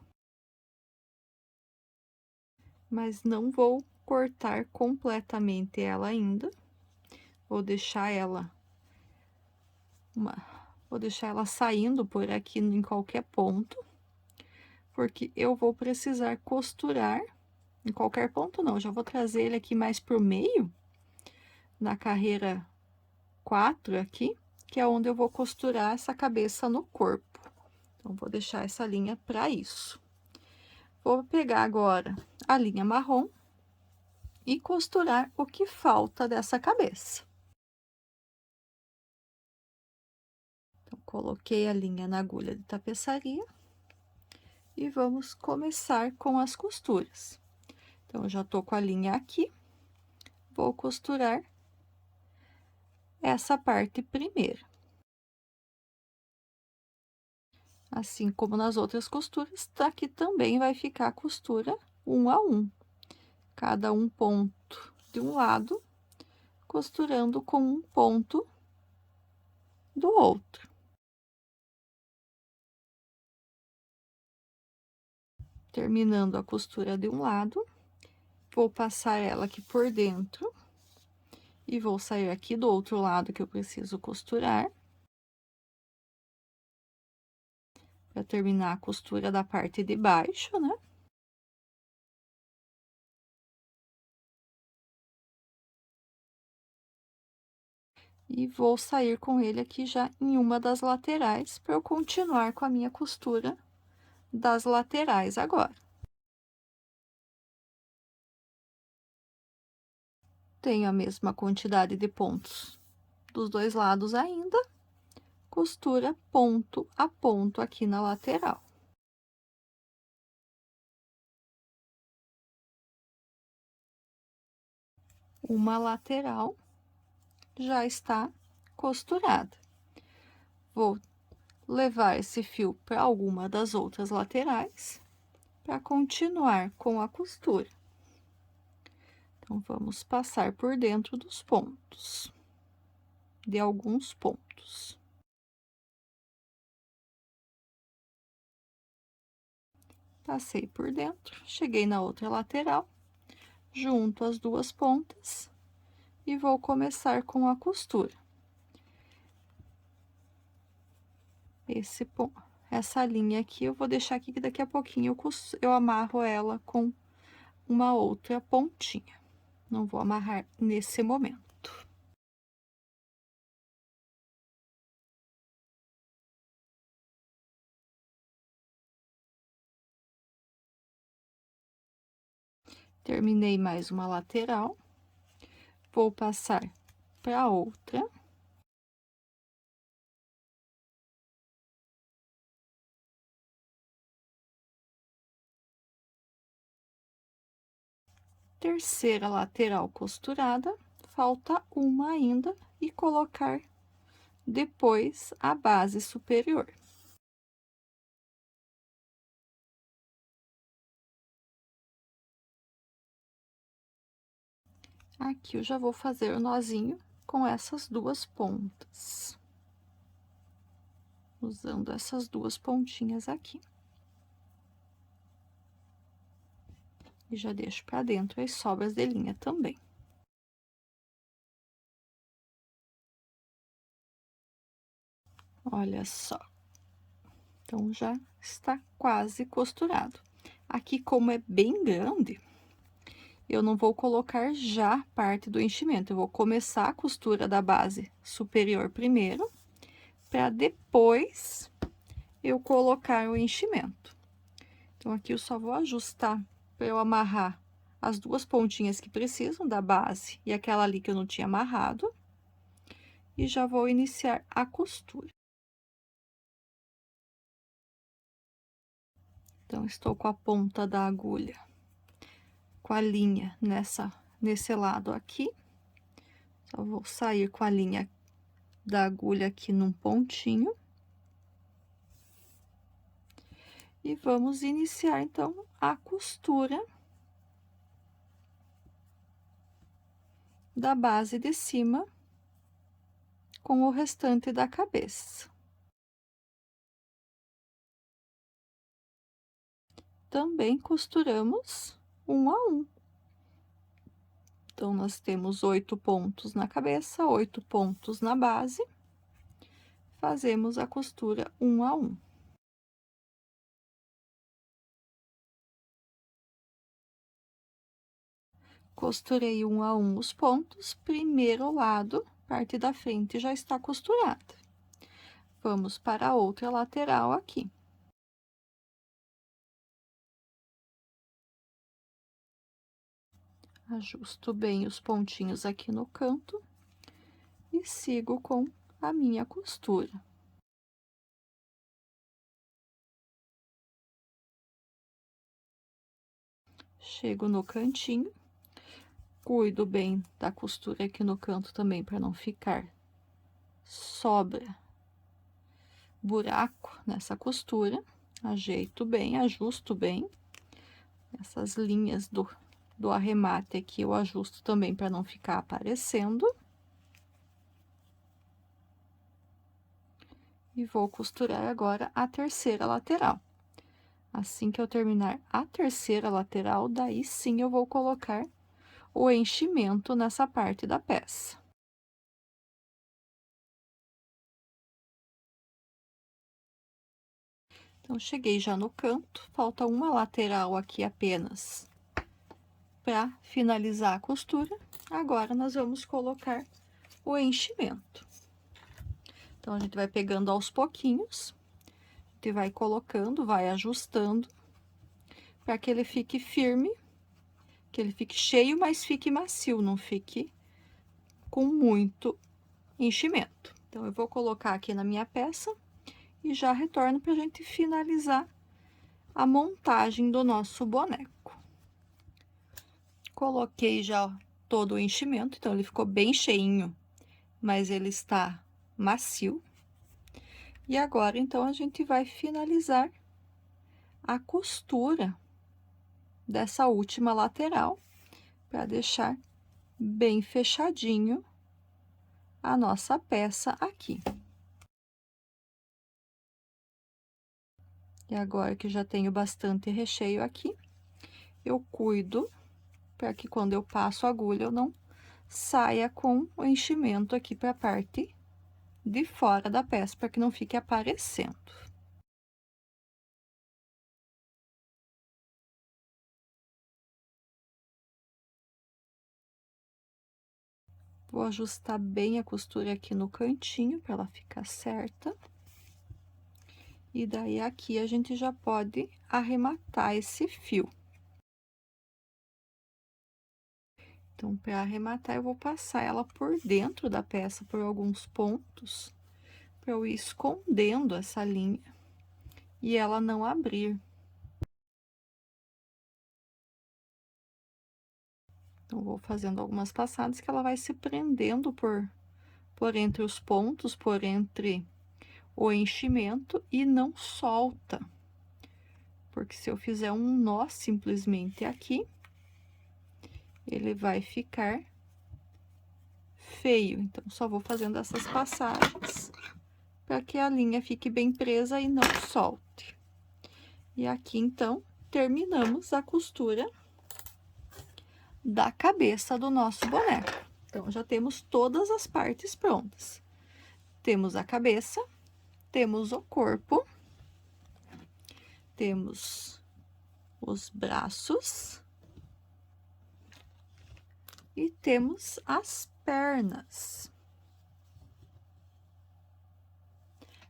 Mas não vou cortar completamente ela ainda. Vou deixar ela saindo por aqui em qualquer ponto, porque eu vou precisar costurar em qualquer ponto não, já vou trazer ele aqui mais pro meio, na carreira 4 aqui, que é onde eu vou costurar essa cabeça no corpo. Então, vou deixar essa linha para isso. Vou pegar agora a linha marrom e costurar o que falta dessa cabeça. Então, coloquei a linha na agulha de tapeçaria e vamos começar com as costuras. Então, eu já tô com a linha aqui, vou costurar essa parte primeiro. Assim como nas outras costuras, aqui também vai ficar a costura 1 a 1. Cada um ponto de um lado, costurando com um ponto do outro. Terminando a costura de um lado, vou passar ela aqui por dentro e vou sair aqui do outro lado que eu preciso costurar. para terminar a costura da parte de baixo, né? E vou sair com ele aqui já em uma das laterais, para eu continuar com a minha costura das laterais agora. Tenho a mesma quantidade de pontos dos dois lados ainda, costura ponto a ponto aqui na lateral. Uma lateral já está costurada. Vou levar esse fio para alguma das outras laterais para continuar com a costura. Então, vamos passar por dentro dos pontos, de alguns pontos. Passei por dentro, cheguei na outra lateral, junto as duas pontas e vou começar com a costura. Essa linha aqui eu vou deixar aqui que daqui a pouquinho eu amarro ela com uma outra pontinha. Não vou amarrar nesse momento. Terminei mais uma lateral, vou passar para outra. Terceira lateral costurada, falta uma ainda e colocar depois a base superior. Aqui eu já vou fazer o nozinho com essas duas pontas, usando essas duas pontinhas aqui. E já deixo para dentro as sobras de linha também. Olha só. Então, já está quase costurado. Aqui, como é bem grande, eu não vou colocar já parte do enchimento. Eu vou começar a costura da base superior primeiro, para depois eu colocar o enchimento. Então, aqui eu só vou ajustar para eu amarrar as duas pontinhas que precisam da base e aquela ali que eu não tinha amarrado. E já vou iniciar a costura. Então, estou com a ponta da agulha, com a linha nesse lado aqui. Só vou sair com a linha da agulha aqui num pontinho. E vamos iniciar, então, a costura da base de cima com o restante da cabeça. Também costuramos um a um. Então, nós temos 8 pontos na cabeça, 8 pontos na base. Fazemos a costura um a um. Costurei um a um os pontos, primeiro lado, parte da frente já está costurada. Vamos para a outra lateral aqui. Ajusto bem os pontinhos aqui no canto e sigo com a minha costura. Chego no cantinho, cuido bem da costura aqui no canto também para não ficar sobra, buraco nessa costura. Ajeito bem, ajusto bem. Essas linhas do arremate aqui eu ajusto também para não ficar aparecendo. E vou costurar agora a terceira lateral. Assim que eu terminar a terceira lateral, daí sim eu vou colocar o enchimento nessa parte da peça. Então, cheguei já no canto, falta uma lateral aqui apenas para finalizar a costura. Agora, nós vamos colocar o enchimento. Então, a gente vai pegando aos pouquinhos, a gente vai colocando, vai ajustando, para que ele fique firme, que ele fique cheio, mas fique macio, não fique com muito enchimento. Então, eu vou colocar aqui na minha peça e já retorno para a gente finalizar a montagem do nosso boneco. Coloquei já todo o enchimento, então ele ficou bem cheinho, mas ele está macio. E agora, então, a gente vai finalizar a costura dessa última lateral, para deixar bem fechadinho a nossa peça aqui. E agora que já tenho bastante recheio aqui, eu cuido para que quando eu passo a agulha, eu não saia com o enchimento aqui para a parte de fora da peça, para que não fique aparecendo. Vou ajustar bem a costura aqui no cantinho, para ela ficar certa. E daí, aqui, a gente já pode arrematar esse fio. Então, para arrematar, eu vou passar ela por dentro da peça, por alguns pontos, para eu ir escondendo essa linha e ela não abrir. Então, vou fazendo algumas passadas que ela vai se prendendo por entre os pontos, por entre o enchimento e não solta. Porque se eu fizer um nó simplesmente aqui, ele vai ficar feio. Então, só vou fazendo essas passagens para que a linha fique bem presa e não solte. E aqui, então, terminamos a costura da cabeça do nosso boneco. Então, já temos todas as partes prontas. Temos a cabeça, temos o corpo, temos os braços e temos as pernas.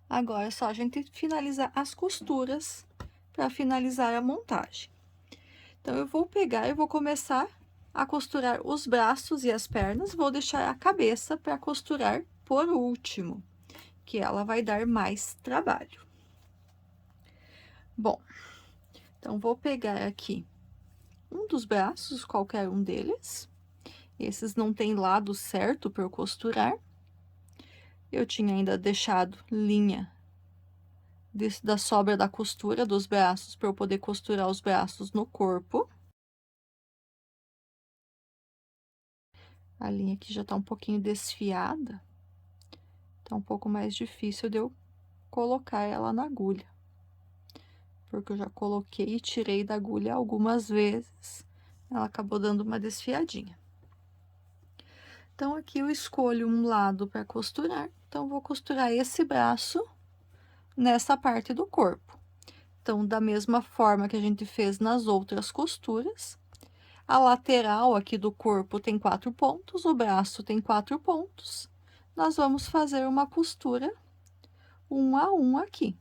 Agora, é só a gente finalizar as costuras para finalizar a montagem. Então, eu vou pegar e vou começar a costurar os braços e as pernas, vou deixar a cabeça para costurar por último, que ela vai dar mais trabalho. Bom, então, vou pegar aqui um dos braços, qualquer um deles. Esses não tem lado certo para eu costurar. Eu tinha ainda deixado linha da sobra da costura dos braços para eu poder costurar os braços no corpo. A linha aqui já tá um pouquinho desfiada, tá um pouco mais difícil de eu colocar ela na agulha. Porque eu já coloquei e tirei da agulha algumas vezes, ela acabou dando uma desfiadinha. Então, aqui eu escolho um lado para costurar, então, vou costurar esse braço nessa parte do corpo. Então, da mesma forma que a gente fez nas outras costuras, a lateral aqui do corpo tem 4 pontos, o braço tem 4 pontos. Nós vamos fazer uma costura 1 a 1 aqui.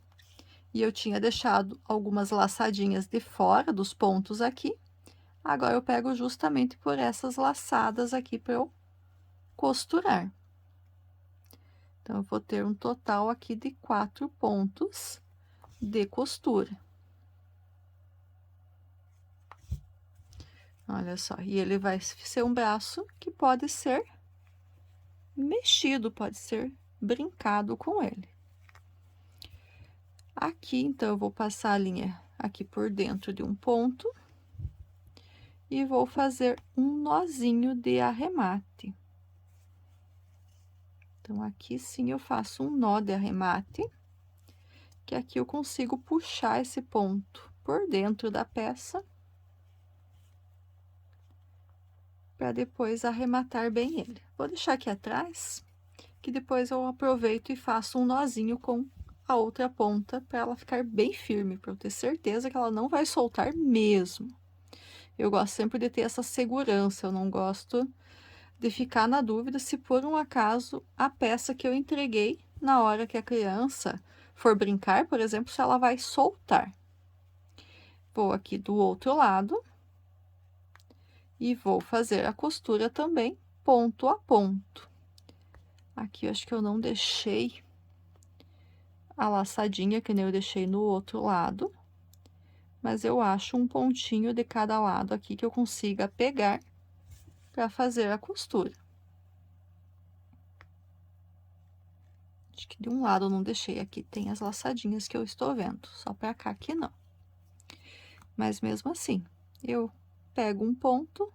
E eu tinha deixado algumas laçadinhas de fora dos pontos aqui. Agora, eu pego justamente por essas laçadas aqui para eu costurar. Então, eu vou ter um total aqui de 4 pontos de costura. Olha só, e ele vai ser um braço que pode ser mexido, pode ser brincado com ele. Aqui, então, eu vou passar a linha aqui por dentro de um ponto e vou fazer um nozinho de arremate. Então, aqui sim eu faço um nó de arremate, que aqui eu consigo puxar esse ponto por dentro da peça, para depois arrematar bem ele. Vou deixar aqui atrás, que depois eu aproveito e faço um nozinho com a outra ponta para ela ficar bem firme, para eu ter certeza que ela não vai soltar mesmo. Eu gosto sempre de ter essa segurança, eu não gosto de ficar na dúvida se por um acaso a peça que eu entreguei na hora que a criança for brincar, por exemplo, se ela vai soltar. Vou aqui do outro lado e vou fazer a costura também, ponto a ponto. Aqui eu acho que eu não deixei a laçadinha, que nem eu deixei no outro lado, mas eu acho um pontinho de cada lado aqui que eu consiga pegar para fazer a costura. Acho que de um lado eu não deixei, aqui tem as laçadinhas que eu estou vendo, só para cá que não. Mas mesmo assim, eu pego um ponto,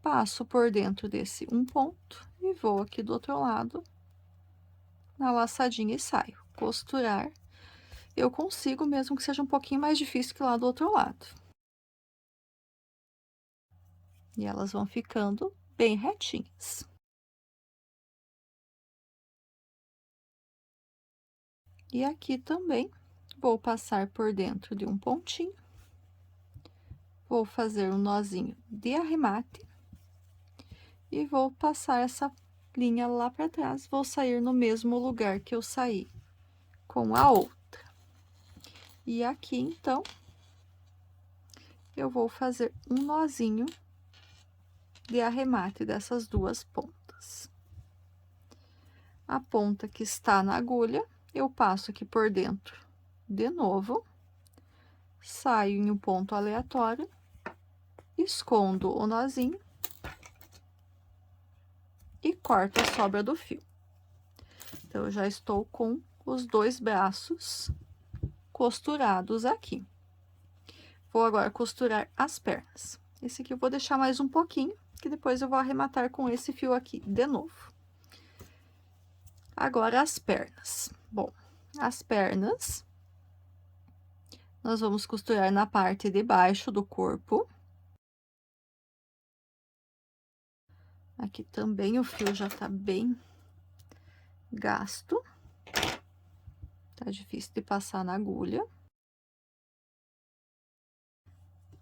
passo por dentro desse um ponto e vou aqui do outro lado na laçadinha e saio. Costurar, eu consigo, mesmo que seja um pouquinho mais difícil que lá do outro lado. E elas vão ficando bem retinhas. E aqui também vou passar por dentro de um pontinho. Vou fazer um nozinho de arremate. E vou passar essa linha lá para trás, vou sair no mesmo lugar que eu saí com a outra. E aqui, então, eu vou fazer um nozinho de arremate dessas duas pontas. A ponta que está na agulha, eu passo aqui por dentro de novo, saio em um ponto aleatório, escondo o nozinho e corto a sobra do fio. Então, eu já estou com os dois braços costurados aqui. Vou agora costurar as pernas. Esse aqui eu vou deixar mais um pouquinho, que depois eu vou arrematar com esse fio aqui de novo. Agora as pernas. Bom, as pernas, nós vamos costurar na parte de baixo do corpo. Aqui também o fio já tá bem gasto. Tá difícil de passar na agulha.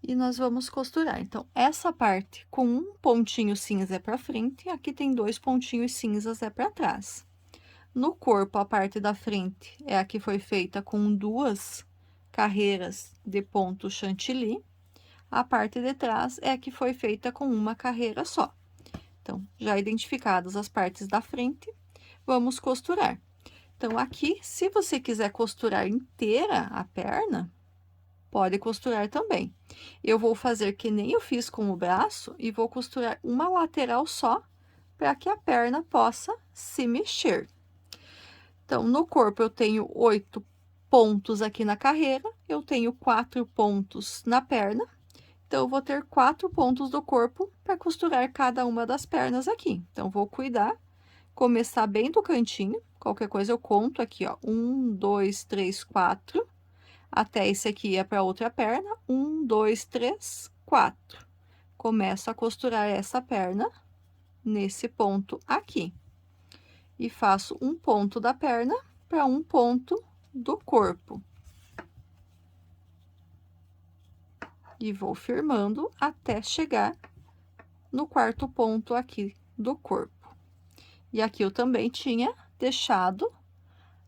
E nós vamos costurar. Então, essa parte com um pontinho cinza é pra frente, aqui tem dois pontinhos cinzas é pra trás. No corpo, a parte da frente é a que foi feita com duas carreiras de ponto chantilly. A parte de trás é a que foi feita com uma carreira só. Então, já identificadas as partes da frente, vamos costurar. Então, aqui, se você quiser costurar inteira a perna, pode costurar também. Eu vou fazer que nem eu fiz com o braço e vou costurar uma lateral só, para que a perna possa se mexer. Então, no corpo eu tenho 8 pontos aqui na carreira, eu tenho 4 pontos na perna, então eu vou ter 4 pontos do corpo para costurar cada uma das pernas aqui. Então, vou cuidar, começar bem do cantinho, qualquer coisa eu conto aqui, ó, 1, 2, 3, 4, até esse aqui é para outra perna, 1, 2, 3, 4. Começo a costurar essa perna nesse ponto aqui. E faço um ponto da perna para um ponto do corpo. E vou firmando até chegar no quarto ponto aqui do corpo. E aqui eu também tinha deixado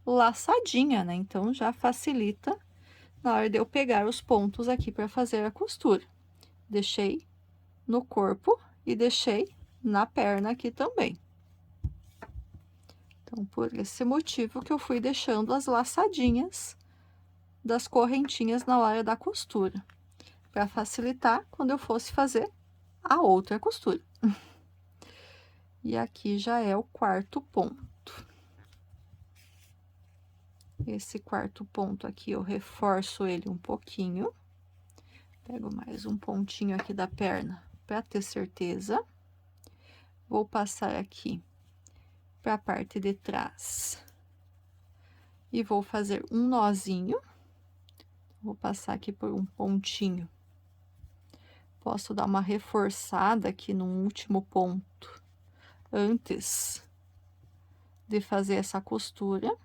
laçadinha, né? Então, já facilita na hora de eu pegar os pontos aqui para fazer a costura. Deixei no corpo e deixei na perna aqui também. Então, por esse motivo que eu fui deixando as laçadinhas das correntinhas na hora da costura, para facilitar quando eu fosse fazer a outra costura. E aqui já é o quarto ponto. Esse quarto ponto aqui, eu reforço ele um pouquinho. Pego mais um pontinho aqui da perna para ter certeza. Vou passar aqui para a parte de trás. E vou fazer um nozinho. Vou passar aqui por um pontinho. Posso dar uma reforçada aqui no último ponto, antes de fazer essa costura.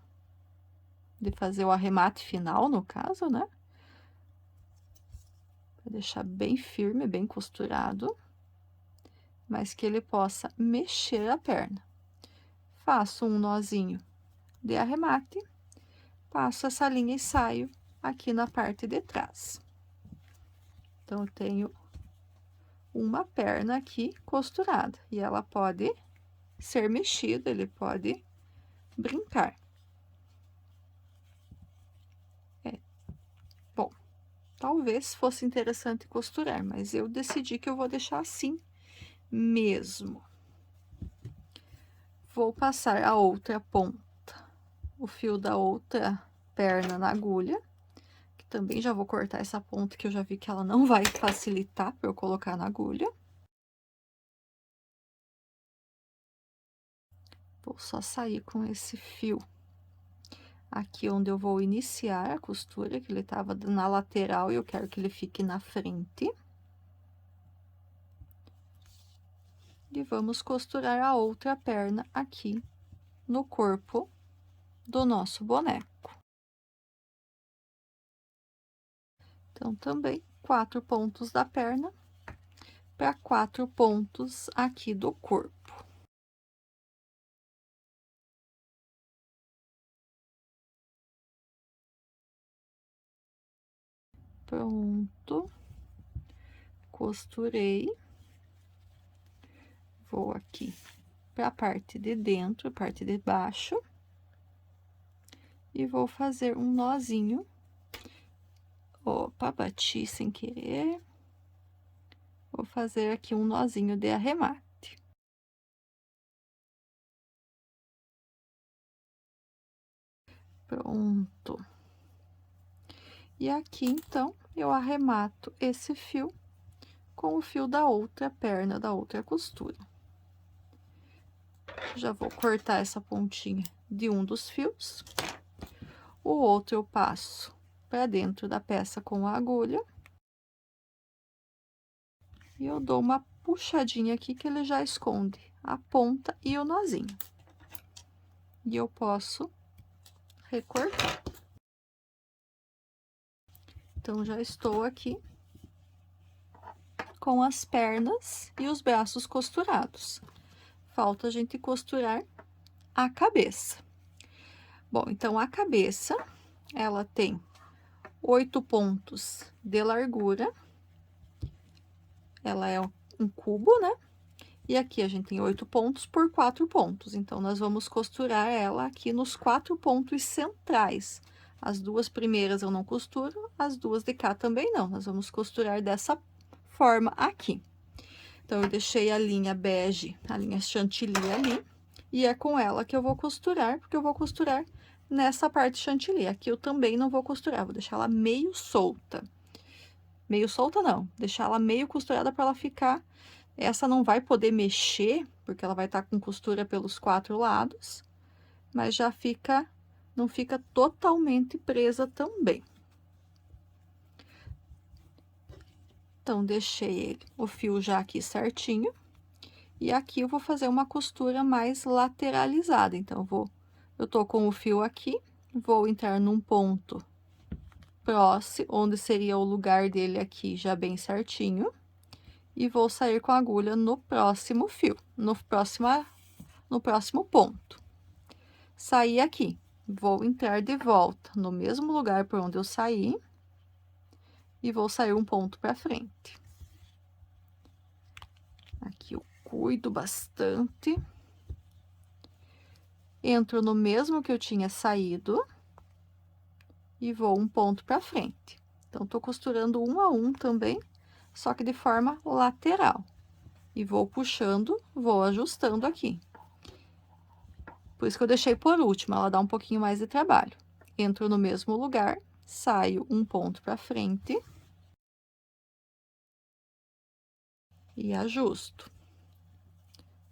de fazer o arremate final, no caso, né? Pra deixar bem firme, bem costurado, mas que ele possa mexer a perna. Faço um nozinho de arremate, passo essa linha e saio aqui na parte de trás. Então, eu tenho uma perna aqui costurada, e ela pode ser mexida, ele pode brincar. Bom, talvez fosse interessante costurar, mas eu decidi que eu vou deixar assim mesmo. Vou passar a outra ponta, o fio da outra perna na agulha, que também já vou cortar essa ponta, que eu já vi que ela não vai facilitar para eu colocar na agulha. Vou só sair com esse fio aqui onde eu vou iniciar a costura, que ele tava na lateral e eu quero que ele fique na frente. E vamos costurar a outra perna aqui no corpo do nosso boneco. Então, também 4 pontos da perna para 4 pontos aqui do corpo. Pronto. Costurei. Vou aqui para a parte de dentro, a parte de baixo. E vou fazer um nozinho. Opa, bati sem querer. Vou fazer aqui um nozinho de arremate. Pronto. E aqui, então, eu arremato esse fio com o fio da outra perna, da outra costura. Já vou cortar essa pontinha de um dos fios. O outro eu passo para dentro da peça com a agulha. E eu dou uma puxadinha aqui que ele já esconde a ponta e o nozinho. E eu posso recortar. Então, já estou aqui com as pernas e os braços costurados. Falta a gente costurar a cabeça. Bom, então, a cabeça, ela tem 8 pontos de largura. Ela é um cubo, né? E aqui a gente tem 8 pontos por 4 pontos. Então, nós vamos costurar ela aqui nos 4 pontos centrais. As duas primeiras eu não costuro, as duas de cá também não. Nós vamos costurar dessa forma aqui. Então, eu deixei a linha bege, a linha chantilly ali. E é com ela que eu vou costurar, porque eu vou costurar nessa parte chantilly. Aqui eu também não vou costurar, vou deixar ela meio solta. Meio solta não, deixar ela meio costurada para ela ficar... Essa não vai poder mexer, porque ela vai estar com costura pelos 4 lados, mas já fica, não fica totalmente presa também. Então, deixei o fio já aqui certinho, e aqui eu vou fazer uma costura mais lateralizada. Então, eu tô com o fio aqui, vou entrar num ponto próximo, onde seria o lugar dele aqui, já bem certinho. E vou sair com a agulha no próximo fio, no próximo ponto. Saí aqui, vou entrar de volta no mesmo lugar por onde eu saí. E vou sair um ponto para frente. Aqui eu cuido bastante. Entro no mesmo que eu tinha saído. E vou um ponto para frente. Então, tô costurando um a um também, só que de forma lateral. E vou puxando, vou ajustando aqui. Por isso que eu deixei por último, ela dá um pouquinho mais de trabalho. Entro no mesmo lugar, saio um ponto para frente. E ajusto.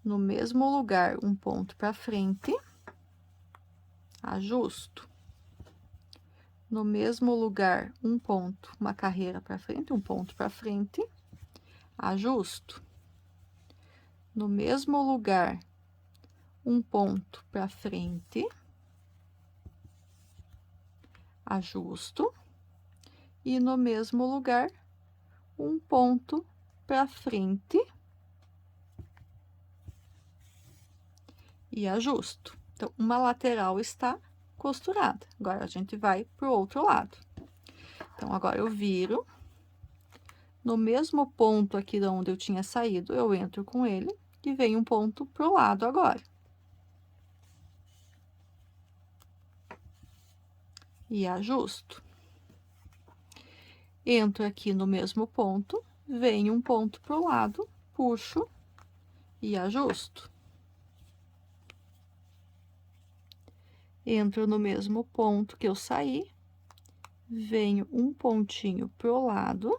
No mesmo lugar, um ponto para frente. Ajusto. No mesmo lugar, um ponto, uma carreira para frente, um ponto para frente. Ajusto. No mesmo lugar, um ponto para frente. ajusto e no mesmo lugar um ponto para frente e ajusto. Então, uma lateral está costurada. Agora, a gente vai pro outro lado. Então, agora eu viro. No mesmo ponto aqui de onde eu tinha saído, eu entro com ele e venho um ponto pro lado agora. E ajusto. Entro aqui no mesmo ponto, venho um ponto pro lado, puxo e ajusto. Entro no mesmo ponto que eu saí, venho um pontinho pro lado.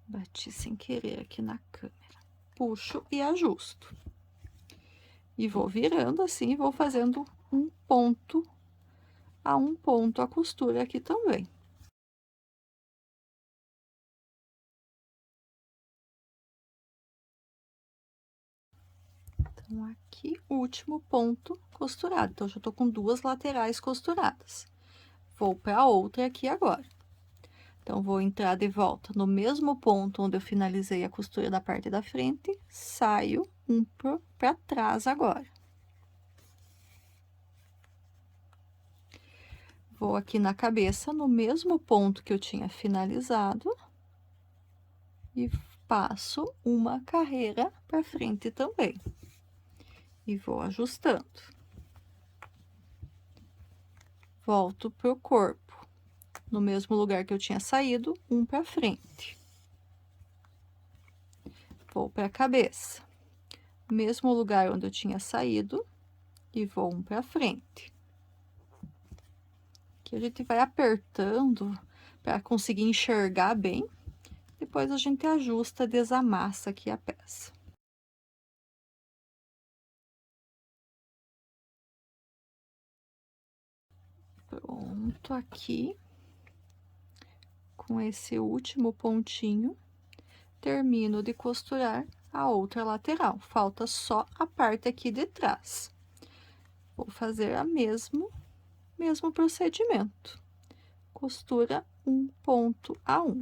Bati sem querer aqui na câmera. Puxo e ajusto. E vou virando assim, vou fazendo um ponto a costura aqui também. Então, aqui, o último ponto costurado. Então, já tô com duas laterais costuradas. Vou para outra aqui agora. Então, vou entrar de volta no mesmo ponto onde eu finalizei a costura da parte da frente, saio um para trás agora. Vou aqui na cabeça, no mesmo ponto que eu tinha finalizado, e passo uma carreira para frente também. E vou ajustando. Volto pro corpo, no mesmo lugar que eu tinha saído, um para frente. Vou para a cabeça, mesmo lugar onde eu tinha saído, e vou um para frente. Aqui a gente vai apertando para conseguir enxergar bem. Depois a gente ajusta, desamassa aqui a peça. Pronto, aqui, com esse último pontinho, termino de costurar a outra lateral. Falta só a parte aqui de trás. Vou fazer a mesmo procedimento. Costura um ponto a um.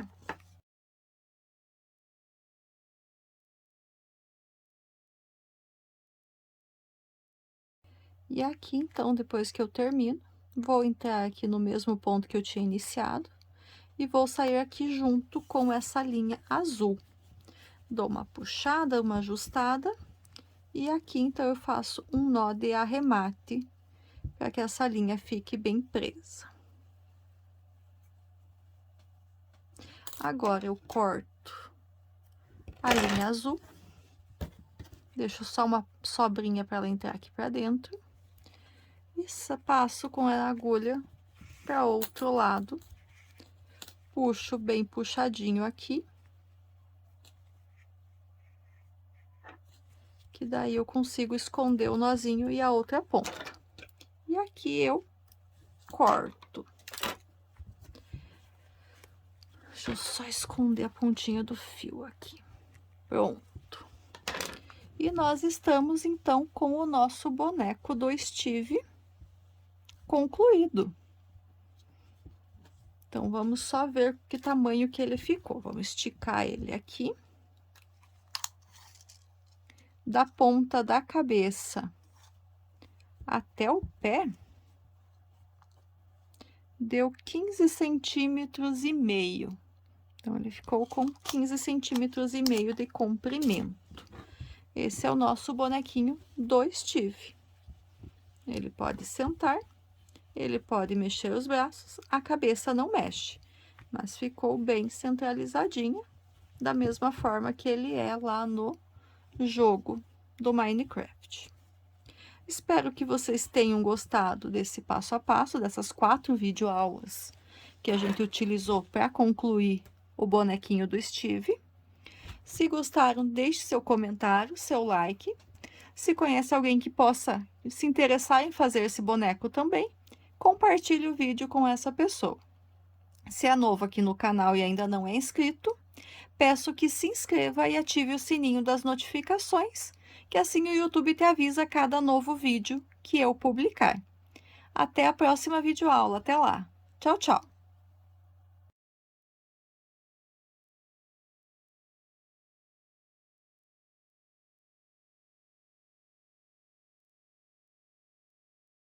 E aqui, então, depois que eu termino, vou entrar aqui no mesmo ponto que eu tinha iniciado e vou sair aqui junto com essa linha azul. Dou uma puxada, uma ajustada, e aqui, então, eu faço um nó de arremate para que essa linha fique bem presa. Agora, eu corto a linha azul, deixo só uma sobrinha para ela entrar aqui para dentro, e passo com a agulha para outro lado, puxo bem puxadinho aqui, que daí eu consigo esconder o nozinho e a outra ponta. E aqui eu corto. Deixa eu só esconder a pontinha do fio aqui. Pronto. E nós estamos, então, com o nosso boneco do Steve concluído. Então, vamos só ver que tamanho que ele ficou. Vamos esticar ele aqui. Da ponta da cabeça até o pé, deu 15 centímetros e meio. Então, ele ficou com 15 centímetros e meio de comprimento. Esse é o nosso bonequinho do Steve. Ele pode sentar, ele pode mexer os braços, a cabeça não mexe, mas ficou bem centralizadinha, da mesma forma que ele é lá no jogo do Minecraft. Espero que vocês tenham gostado desse passo a passo, dessas 4 videoaulas que a gente utilizou para concluir o bonequinho do Steve. Se gostaram, deixe seu comentário, seu like. Se conhece alguém que possa se interessar em fazer esse boneco também, compartilhe o vídeo com essa pessoa. Se é novo aqui no canal e ainda não é inscrito, peço que se inscreva e ative o sininho das notificações, que assim o YouTube te avisa cada novo vídeo que eu publicar. Até a próxima videoaula. Até lá. Tchau, tchau.